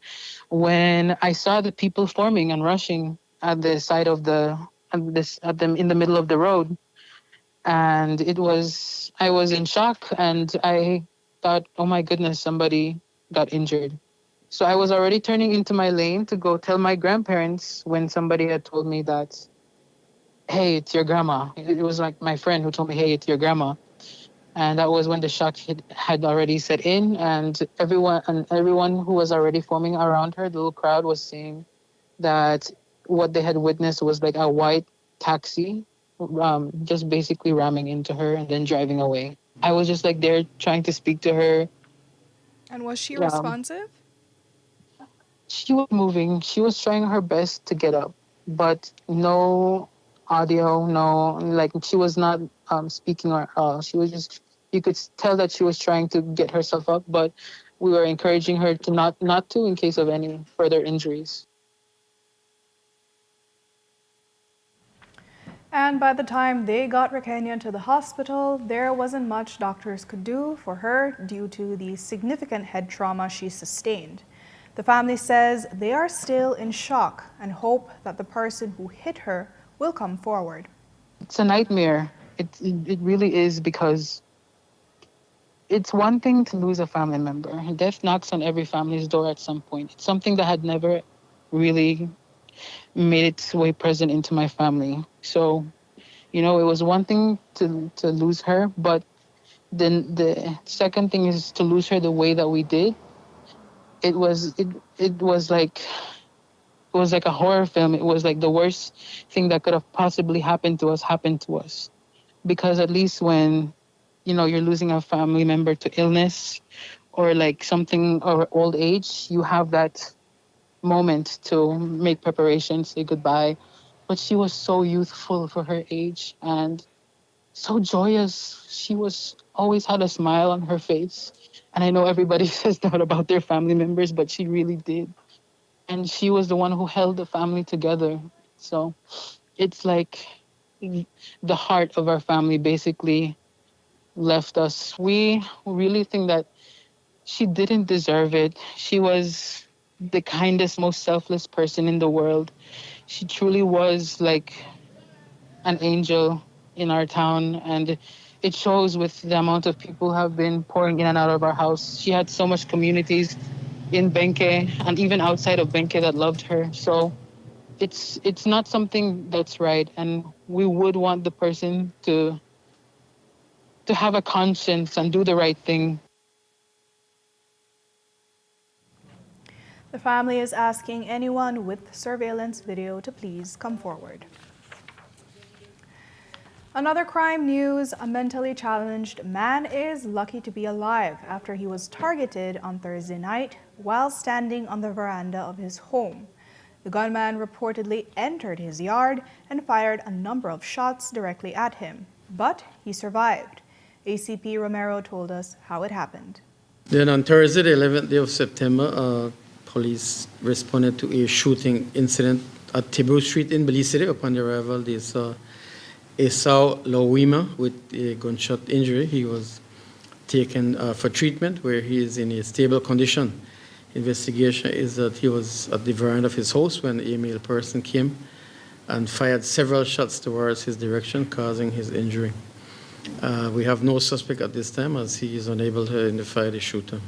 when I saw the people forming and rushing at the side of at them in the middle of the road. And I was in shock, and I thought, oh my goodness, somebody got injured. So I was already turning into my lane to go tell my grandparents when somebody had told me that, hey, it's your grandma. It was like my friend who told me, hey, it's your grandma. And that was when the shock had already set in, and everyone who was already forming around her, the little crowd, was saying that what they had witnessed was like a white taxi just basically ramming into her and then driving away. I was just like there trying to speak to her. And was she responsive? She was moving. She was trying her best to get up, but no audio, she was not speaking or she was just, you could tell that she was trying to get herself up, but we were encouraging her to not to in case of any further injuries. And by the time they got Requena to the hospital, there wasn't much doctors could do for her due to the significant head trauma she sustained. The family says they are still in shock and hope that the person who hit her will come forward. It's a nightmare. It really is, because it's one thing to lose a family member. Death knocks on every family's door at some point. It's something that had never really made its way present into my family. So, it was one thing to lose her, but then the second thing is to lose her the way that we did. It was like a horror film. It was like the worst thing that could have possibly happened to us. Because at least when, you're losing a family member to illness or like something or old age, you have that moment to make preparations, say goodbye. but she was so youthful for her age and so joyous. She was always had a smile on her face. And I know everybody says that about their family members, but she really did. And she was the one who held the family together. So it's like the heart of our family basically left us. We really think that she didn't deserve it. She was the kindest, most selfless person in the world. She truly was like an angel in our town, and it shows with the amount of people who have been pouring in and out of our house. She had so much communities in Benke and even outside of Benke that loved her. So it's not something that's right, and we would want the person to have a conscience and do the right thing. The family is asking anyone with surveillance video to please come forward. Another crime news, a mentally challenged man is lucky to be alive after he was targeted on Thursday night while standing on the veranda of his home. The gunman reportedly entered his yard and fired a number of shots directly at him, but he survived. ACP Romero told us how it happened. Then on Thursday, the 11th day of September, police responded to a shooting incident at Tibu Street in Belize City. Upon the arrival, they saw Esau Lawima with a gunshot injury. He was taken for treatment where he is in a stable condition. Investigation is that he was at the veranda of his house when a male person came and fired several shots towards his direction, causing his injury. We have no suspect at this time as he is unable to identify the shooter.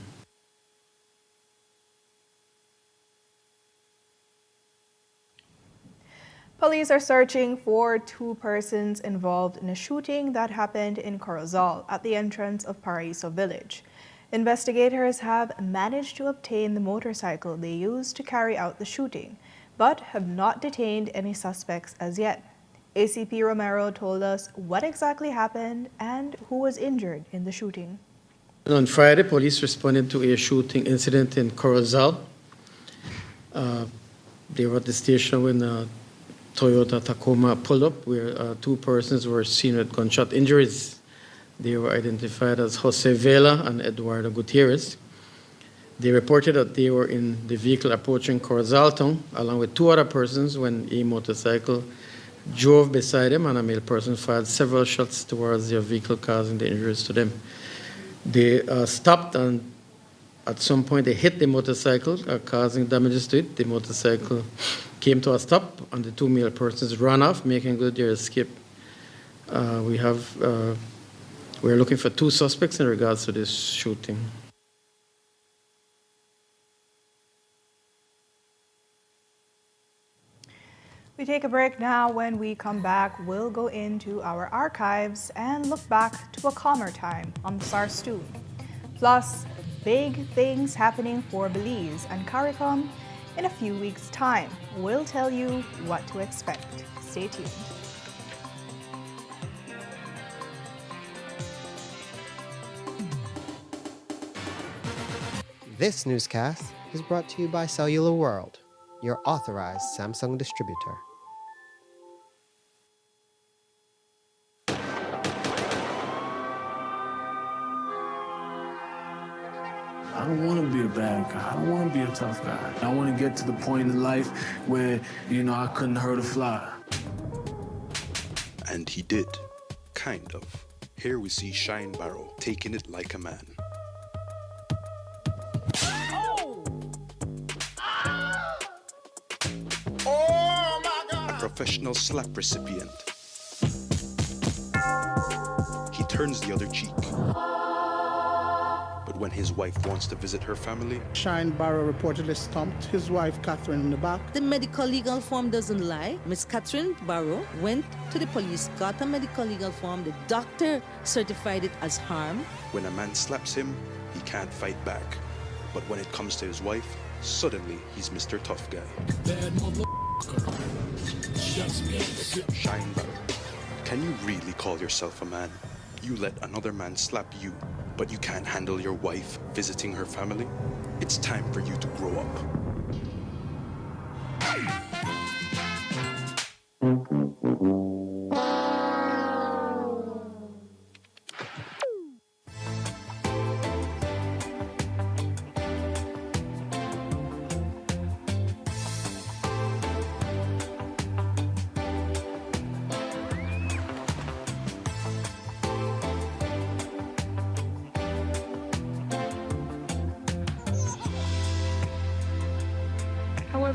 Police are searching for 2 persons involved in a shooting that happened in Corozal at the entrance of Paraiso Village. Investigators have managed to obtain the motorcycle they used to carry out the shooting, but have not detained any suspects as yet. ACP Romero told us what exactly happened and who was injured in the shooting. On Friday, police responded to a shooting incident in Corozal. They were at the station when Toyota Tacoma pulled up, where 2 persons were seen with gunshot injuries. They were identified as Jose Vela and Eduardo Gutierrez. They reported that they were in the vehicle approaching Corozal town, along with 2 other persons, when a motorcycle drove beside them and a male person fired several shots towards their vehicle, causing the injuries to them. They stopped, and at some point they hit the motorcycle, causing damages to it. The motorcycle came to a stop, and the 2 male persons ran off, making good their escape. We're looking for 2 suspects in regards to this shooting. We take a break now. When we come back, we'll go into our archives and look back to a calmer time on the SARS-2. Plus, big things happening for Belize and CARICOM in a few weeks' time. We'll tell you what to expect. Stay tuned. This newscast is brought to you by Cellular World, your authorized Samsung distributor. I don't want to be a bad guy. I don't want to be a tough guy. I want to get to the point in life where, I couldn't hurt a fly. And he did. Kind of. Here we see Shine Barrow taking it like a man. A professional slap recipient. He turns the other cheek. But when his wife wants to visit her family, Shine Barrow reportedly stomped his wife Catherine in the back. The medical legal form doesn't lie. Miss Catherine Barrow went to the police, got a medical legal form. The doctor certified it as harm. when a man slaps him, he can't fight back. But when it comes to his wife, suddenly he's Mr. Tough Guy. Shine Barrow. Can you really call yourself a man? You let another man slap you, but you can't handle your wife visiting her family? It's time for you to grow up.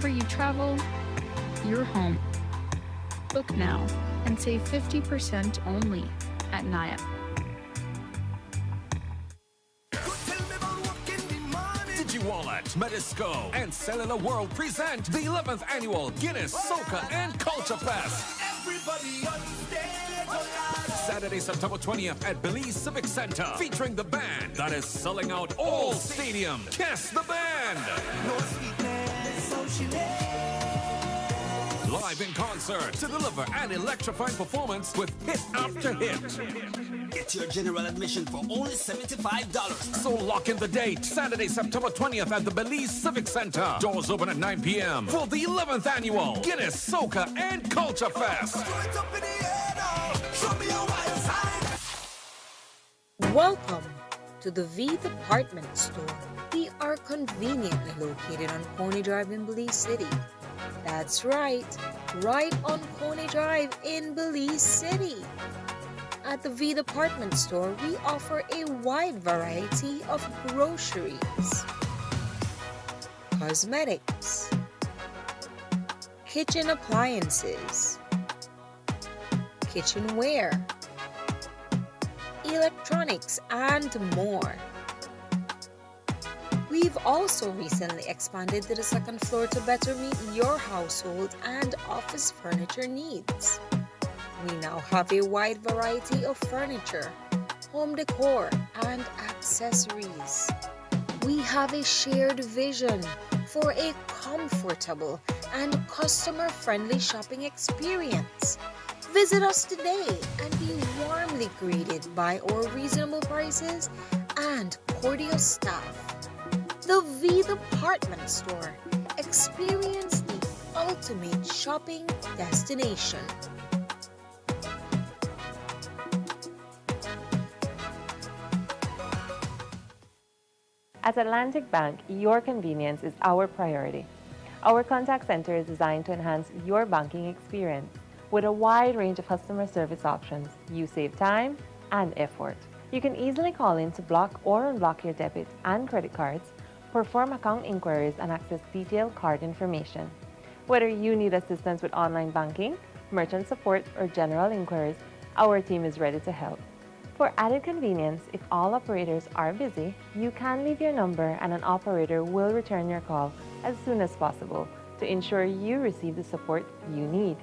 wherever you travel, your home. Book now and save 50% only at Naya. DigiWallet, Medisco, and Cellular World present the 11th annual Guinness Soca and Culture Fest. Saturday, September 20th at Belize Civic Center, featuring the band that is selling out all stadium. Kiss the Band. Live in concert to deliver an electrifying performance with hit after hit. Get your general admission for only $75. So lock in the date, Saturday, September 20th at the Belize Civic Center. Doors open at 9 p.m. for the 11th annual Guinness Soca and Culture Fest. Welcome to the V Department Store. We are conveniently located on Coney Drive in Belize City. That's right on Coney Drive in Belize City. At the V Department Store, we offer a wide variety of groceries, cosmetics, kitchen appliances, kitchenware, electronics, and more. We've also recently expanded to the second floor to better meet your household and office furniture needs. We now have a wide variety of furniture, home decor, and accessories. We have a shared vision for a comfortable and customer-friendly shopping experience. Visit us today and be warmly greeted by our reasonable prices and cordial staff. The V Department Store. Experience the ultimate shopping destination. At Atlantic Bank, your convenience is our priority. Our contact center is designed to enhance your banking experience. With a wide range of customer service options, you save time and effort. You can easily call in to block or unblock your debit and credit cards, perform account inquiries, and access detailed card information. Whether you need assistance with online banking, merchant support, or general inquiries, our team is ready to help. For added convenience, if all operators are busy, you can leave your number and an operator will return your call as soon as possible to ensure you receive the support you need.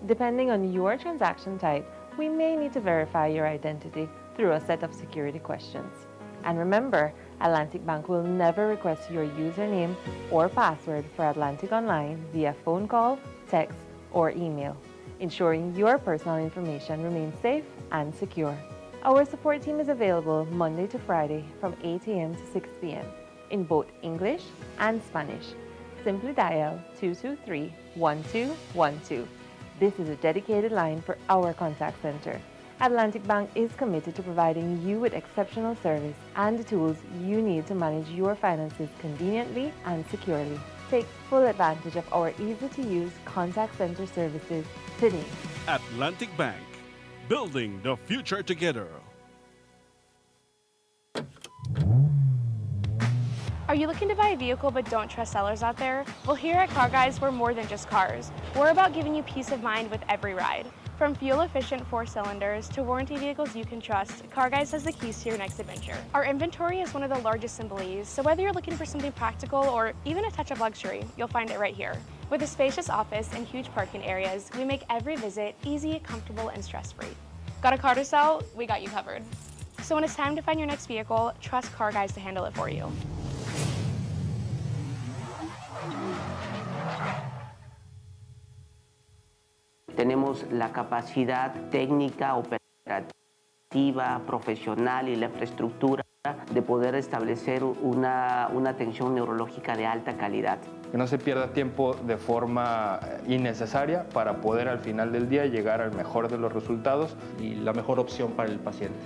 Depending on your transaction type, we may need to verify your identity through a set of security questions. And remember, Atlantic Bank will never request your username or password for Atlantic Online via phone call, text, or email, ensuring your personal information remains safe and secure. Our support team is available Monday to Friday from 8 a.m. to 6 p.m. in both English and Spanish. Simply dial 223-1212. This is a dedicated line for our contact center. Atlantic Bank is committed to providing you with exceptional service and the tools you need to manage your finances conveniently and securely. Take full advantage of our easy-to-use contact center services today. Atlantic Bank, building the future together. Are you looking to buy a vehicle but don't trust sellers out there? Well, here at Car Guys, we're more than just cars. We're about giving you peace of mind with every ride. From fuel-efficient 4-cylinders to warranty vehicles you can trust, Car Guys has the keys to your next adventure. Our inventory is one of the largest in Belize, so whether you're looking for something practical or even a touch of luxury, you'll find it right here. With a spacious office and huge parking areas, we make every visit easy, comfortable, and stress-free. Got a car to sell? We got you covered. So when it's time to find your next vehicle, trust Car Guys to handle it for you. Tenemos la capacidad técnica, operativa, profesional y la infraestructura de poder establecer una atención neurológica de alta calidad. Que no se pierda tiempo de forma innecesaria para poder al final del día llegar al mejor de los resultados y la mejor opción para el paciente.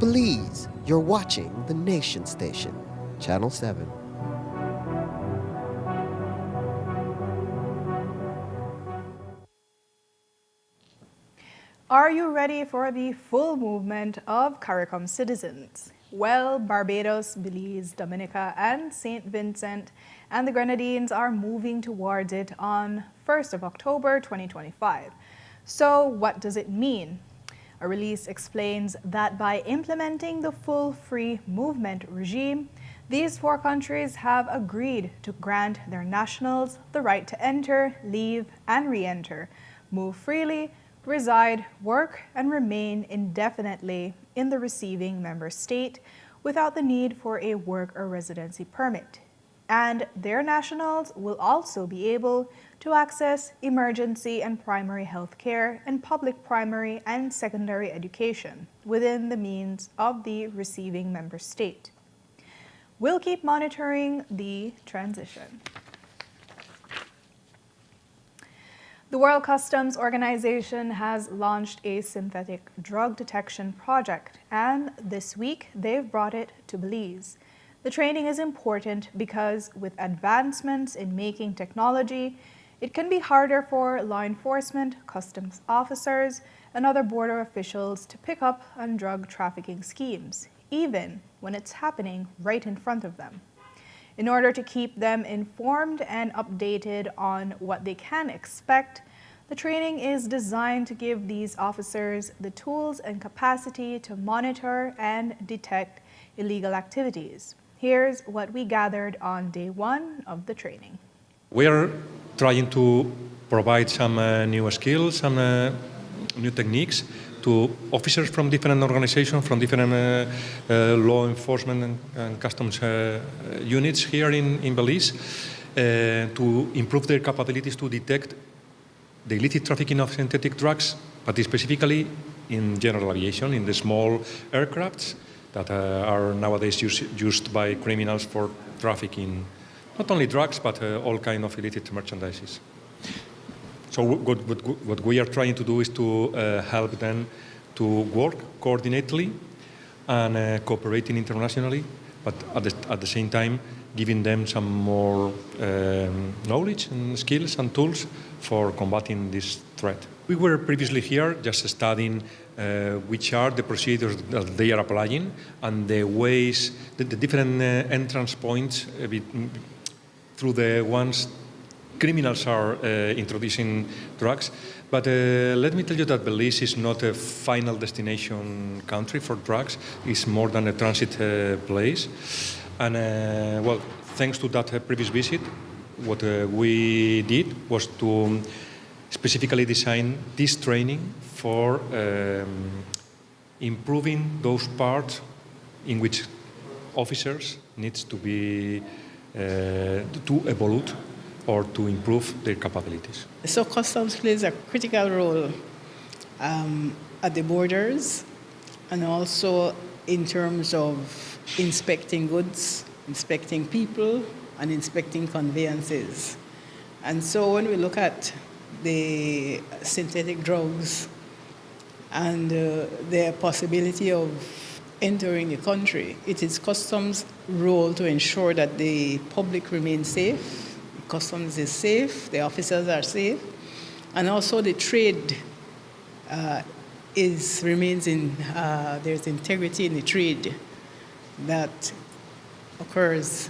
Belize, you're watching the Nation Station, Channel 7. Are you ready for the full movement of CARICOM citizens? Well, Barbados, Belize, Dominica, and St. Vincent and the Grenadines are moving towards it on 1st of October 2025. So what does it mean? A release explains that by implementing the full free movement regime, these 4 countries have agreed to grant their nationals the right to enter, leave, and re-enter, move freely, reside, work, and remain indefinitely in the receiving member state without the need for a work or residency permit. And their nationals will also be able to access emergency and primary health care and public primary and secondary education within the means of the receiving member state. We'll keep monitoring the transition. The World Customs Organization has launched a synthetic drug detection project, and this week they've brought it to Belize. The training is important because with advancements in making technology, it can be harder for law enforcement, customs officers, and other border officials to pick up on drug trafficking schemes, even when it's happening right in front of them. In order to keep them informed and updated on what they can expect, the training is designed to give these officers the tools and capacity to monitor and detect illegal activities. Here's what we gathered on day 1 of the training. We are trying to provide some new skills, some new techniques to officers from different organizations, from different law enforcement and customs units here in Belize, to improve their capabilities to detect the illicit trafficking of synthetic drugs, but specifically in general aviation, in the small aircrafts that are nowadays used by criminals for trafficking not only drugs, but all kinds of illicit merchandises. So what we are trying to do is to help them to work coordinately and cooperating internationally, but at the same time giving them some more knowledge and skills and tools for combating this threat. We were previously here just studying which are the procedures that they are applying and the ways, the different entrance points through the ones criminals are introducing drugs. But let me tell you that Belize is not a final destination country for drugs. It's more than a transit place. And well, thanks to that previous visit, what we did was to specifically design this training for improving those parts in which officers needs to be to evolve or to improve their capabilities. So customs plays a critical role at the borders and also in terms of inspecting goods, inspecting people, and inspecting conveyances. And so when we look at the synthetic drugs and their possibility of entering the country, it is customs' role to ensure that the public remains safe, customs is safe, the officers are safe, and also the trade remains in, there's integrity in the trade that occurs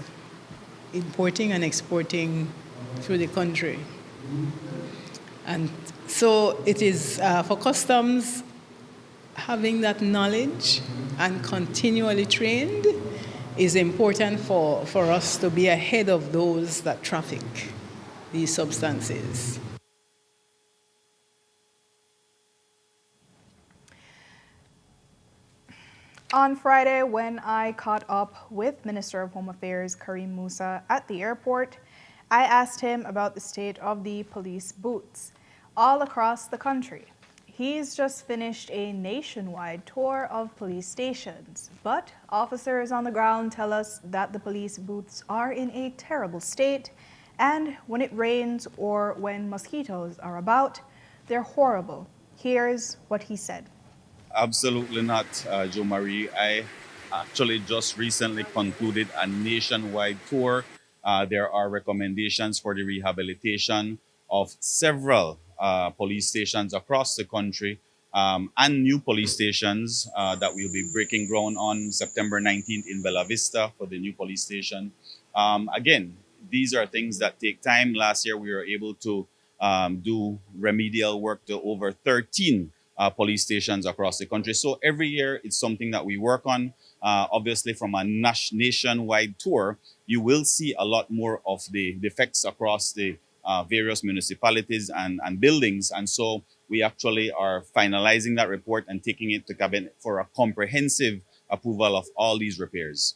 importing and exporting through the country. And so it is for customs having that knowledge and continually trained is important for us to be ahead of those that traffic these substances. On Friday, when I caught up with Minister of Home Affairs Karim Musa at the airport, I asked him about the state of the police booths all across the country. He's just finished a nationwide tour of police stations, but officers on the ground tell us that the police booths are in a terrible state, and when it rains or when mosquitoes are about, they're horrible. Here's what he said. Absolutely not, Joe Marie. I actually just recently concluded a nationwide tour. There are recommendations for the rehabilitation of several police stations across the country and new police stations that we'll be breaking ground on September 19th in Bella Vista for the new police station. Again, these are things that take time. Last year, we were able to do remedial work to over 13 police stations across the country. So every year, it's something that we work on. Obviously, from a nationwide tour, you will see a lot more of the defects across the various municipalities and buildings. And so we actually are finalizing that report and taking it to cabinet for a comprehensive approval of all these repairs.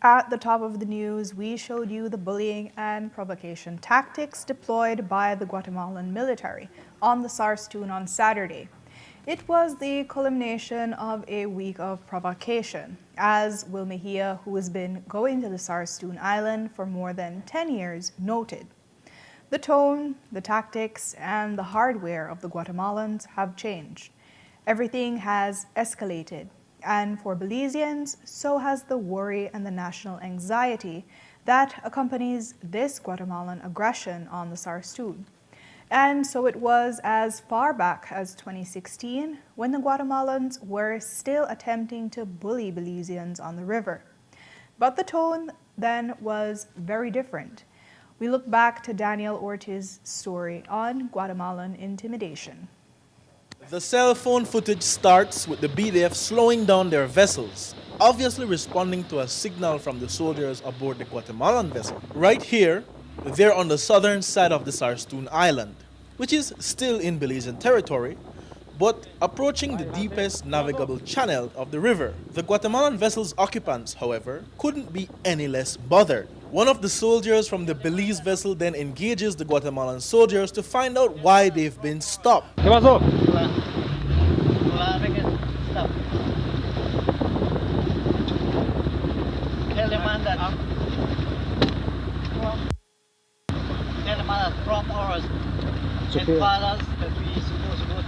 At the top of the news, we showed you the bullying and provocation tactics deployed by the Guatemalan military on the Sarstoon on Saturday. It was the culmination of a week of provocation, as Will Mejia, who has been going to the Sarstoon Island for more than 10 years, noted. The tone, the tactics, and the hardware of the Guatemalans have changed. Everything has escalated. And for Belizeans, so has the worry and the national anxiety that accompanies this Guatemalan aggression on the Sarstoon. And so it was as far back as 2016 when the Guatemalans were still attempting to bully Belizeans on the river. But the tone then was very different. We look back to Daniel Ortiz's story on Guatemalan intimidation. The cell phone footage starts with the BDF slowing down their vessels, obviously responding to a signal from the soldiers aboard the Guatemalan vessel. Right here, they're on the southern side of the Sarstoon Island, which is still in Belizean territory, but approaching the deepest navigable channel of the river. The Guatemalan vessel's occupants, however, couldn't be any less bothered. One of the soldiers from the Belize vessel then engages the Guatemalan soldiers to find out why they've been stopped. ¿Qué pasó? From ours and fathers that we supposed to go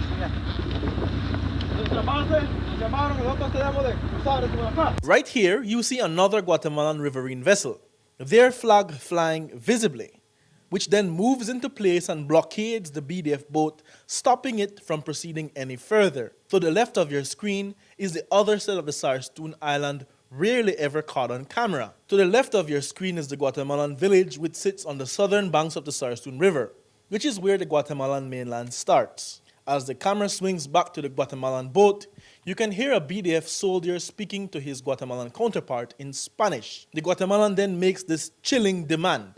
through. Right here, you see another Guatemalan riverine vessel, their flag flying visibly, which then moves into place and blockades the BDF boat, stopping it from proceeding any further. To the left of your screen is the other side of the Sarstoon Island, rarely ever caught on camera. To the left of your screen is the Guatemalan village, which sits on the southern banks of the Sarstoon River, which is where the Guatemalan mainland starts. As the camera swings back to the Guatemalan boat, you can hear a BDF soldier speaking to his Guatemalan counterpart in Spanish. The Guatemalan then makes this chilling demand.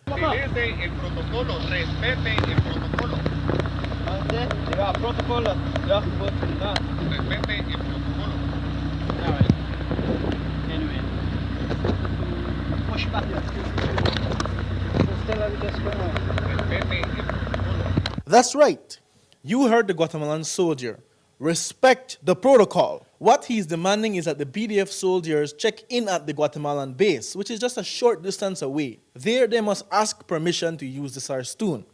That's right. You heard the Guatemalan soldier. Respect the protocol. What he's demanding is that the BDF soldiers check in at the Guatemalan base, which is just a short distance away. There, they must ask permission to use the Sarstoon.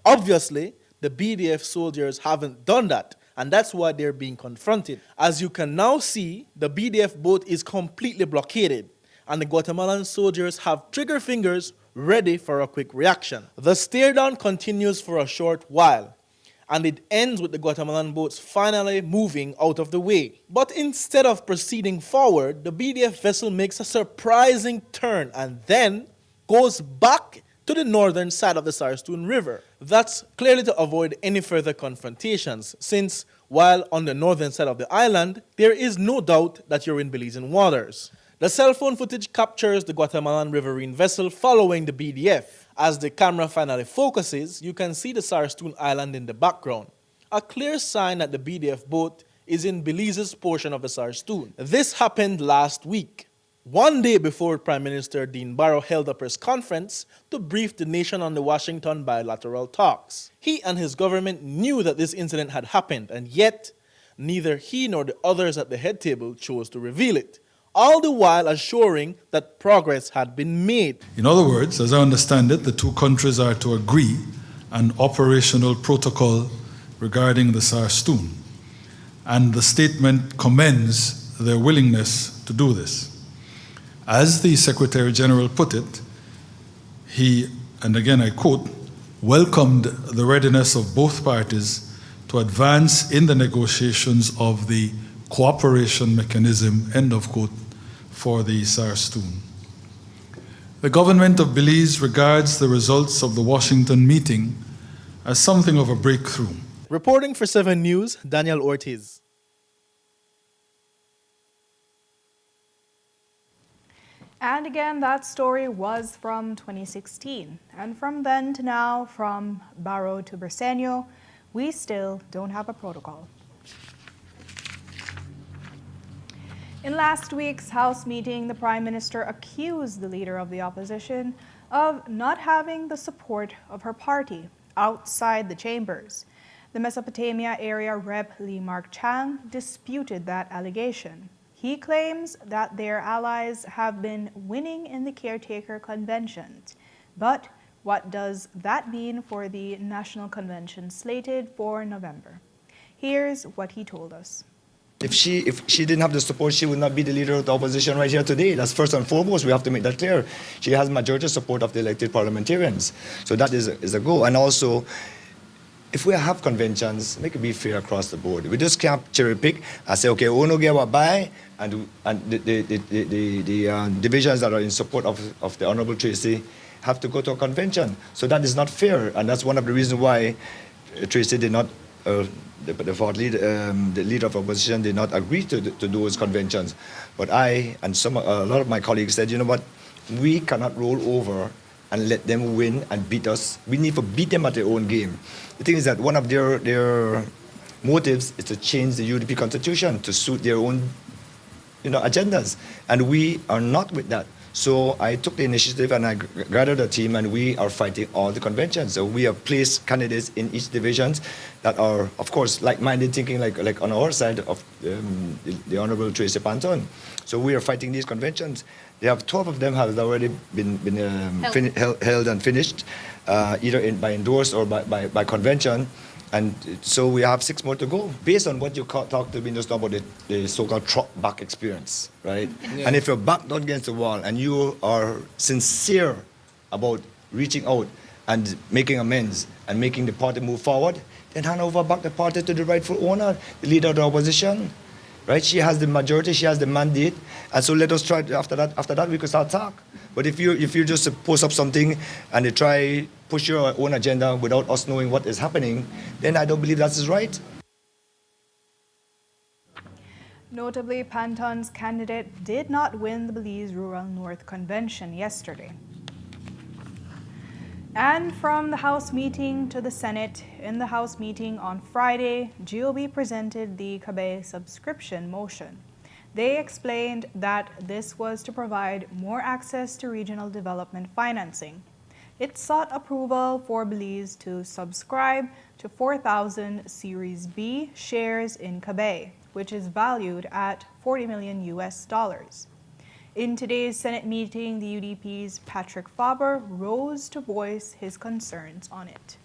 Obviously, the BDF soldiers haven't done that, and that's why they're being confronted. As you can now see, the BDF boat is completely blockaded, and the Guatemalan soldiers have trigger fingers ready for a quick reaction. The stare down continues for a short while, and it ends with the Guatemalan boats finally moving out of the way. But instead of proceeding forward, the BDF vessel makes a surprising turn and then goes back to the northern side of the Sarstoon River. That's clearly to avoid any further confrontations, since while on the northern side of the island, there is no doubt that you're in Belizean waters. The cell phone footage captures the Guatemalan riverine vessel following the BDF. As the camera finally focuses, you can see the Sarstoon Island in the background, a clear sign that the BDF boat is in Belize's portion of the Sarstoon. This happened last week, one day before Prime Minister Dean Barrow held a press conference to brief the nation on the Washington bilateral talks. He and his government knew that this incident had happened, and yet neither he nor the others at the head table chose to reveal it, all the while assuring that progress had been made. In other words, as I understand it, the two countries are to agree an operational protocol regarding the SARS tool. And the statement commends their willingness to do this. As the Secretary General put it, he, and again I quote, welcomed the readiness of both parties to advance in the negotiations of the cooperation mechanism, end of quote, for the SARS tool. The government of Belize regards the results of the Washington meeting as something of a breakthrough. Reporting for 7 News, Daniel Ortiz. And again, that story was from 2016. And from then to now, from Barrow to Briceño, we still don't have a protocol. In last week's House meeting, the Prime Minister accused the leader of the opposition of not having the support of her party outside the chambers. The Mesopotamia area Rep. Lee Mark Chang disputed that allegation. He claims that their allies have been winning in the caretaker conventions. But what does that mean for the National Convention slated for November? Here's what he told us. If she didn't have the support, she would not be the leader of the opposition right here today. That's first and foremost. We have to make that clear. She has majority support of the elected parliamentarians. So that is a goal. And also, if we have conventions, make it be fair across the board. We just can't cherry pick and say, okay, we don't get what buy, and the divisions that are in support of the Honorable Tracy have to go to a convention. So that is not fair, and that's one of the reasons why Tracy did not, the leader of opposition did not agree to those conventions. But I and a lot of my colleagues said, you know what, we cannot roll over and let them win and beat us. We need to beat them at their own game. The thing is that one of their motives is to change the UDP constitution to suit their own agendas. And we are not with that. So I took the initiative and I gathered a team, and we are fighting all the conventions. So we have placed candidates in each division that are, of course, like-minded thinking, like on our side of the Honorable Tracy Panton. So we are fighting these conventions. They have 12 of them have already been held and finished, either by endorsed or by convention. And so we have 6 more to go, based on what you talked to me just now about the so-called truck back experience, right? Yeah. And if you're backed against the wall and you are sincere about reaching out and making amends and making the party move forward, then hand over back the party to the rightful owner, the leader of the opposition, right? She has the majority, she has the mandate, and so let us try. After that, we can start talk. But if you just post up something and they try push your own agenda without us knowing what is happening, then I don't believe that is right. Notably, Panton's candidate did not win the Belize Rural North Convention yesterday. And from the House meeting to the Senate, in the House meeting on Friday, GOB presented the CABE subscription motion. They explained that this was to provide more access to regional development financing. It sought approval for Belize to subscribe to 4,000 Series B shares in CABE, which is valued at $40 million US. In today's Senate meeting, the UDP's Patrick Faber rose to voice his concerns on it.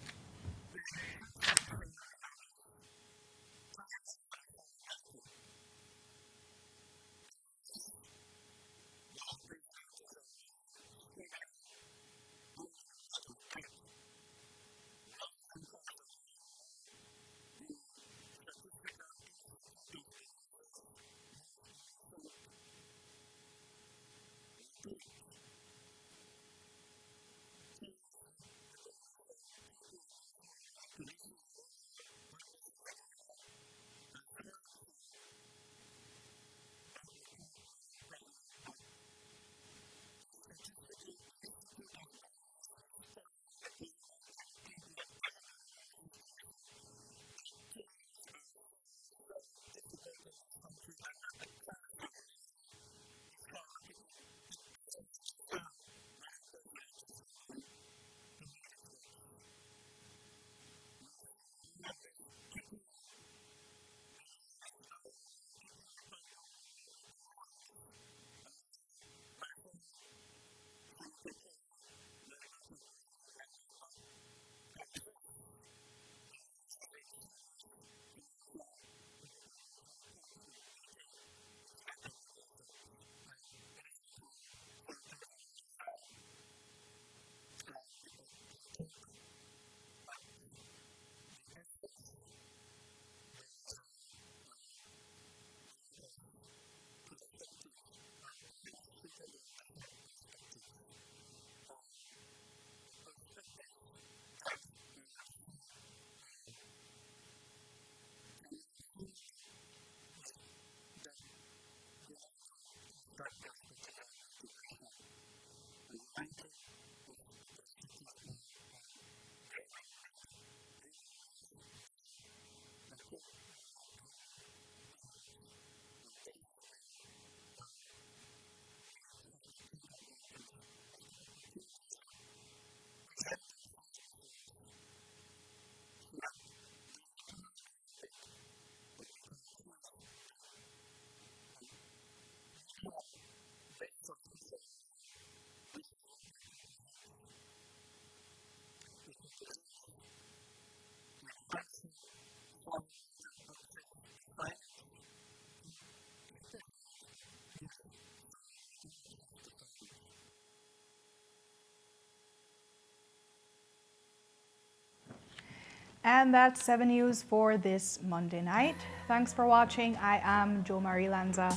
And that's 7 News for this Monday night. Thanks for watching. I am Jo Marie Lanza.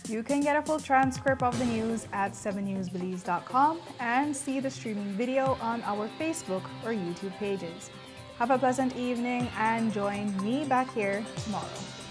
You can get a full transcript of the news at 7newsbelize.com and see the streaming video on our Facebook or YouTube pages. Have a pleasant evening and join me back here tomorrow.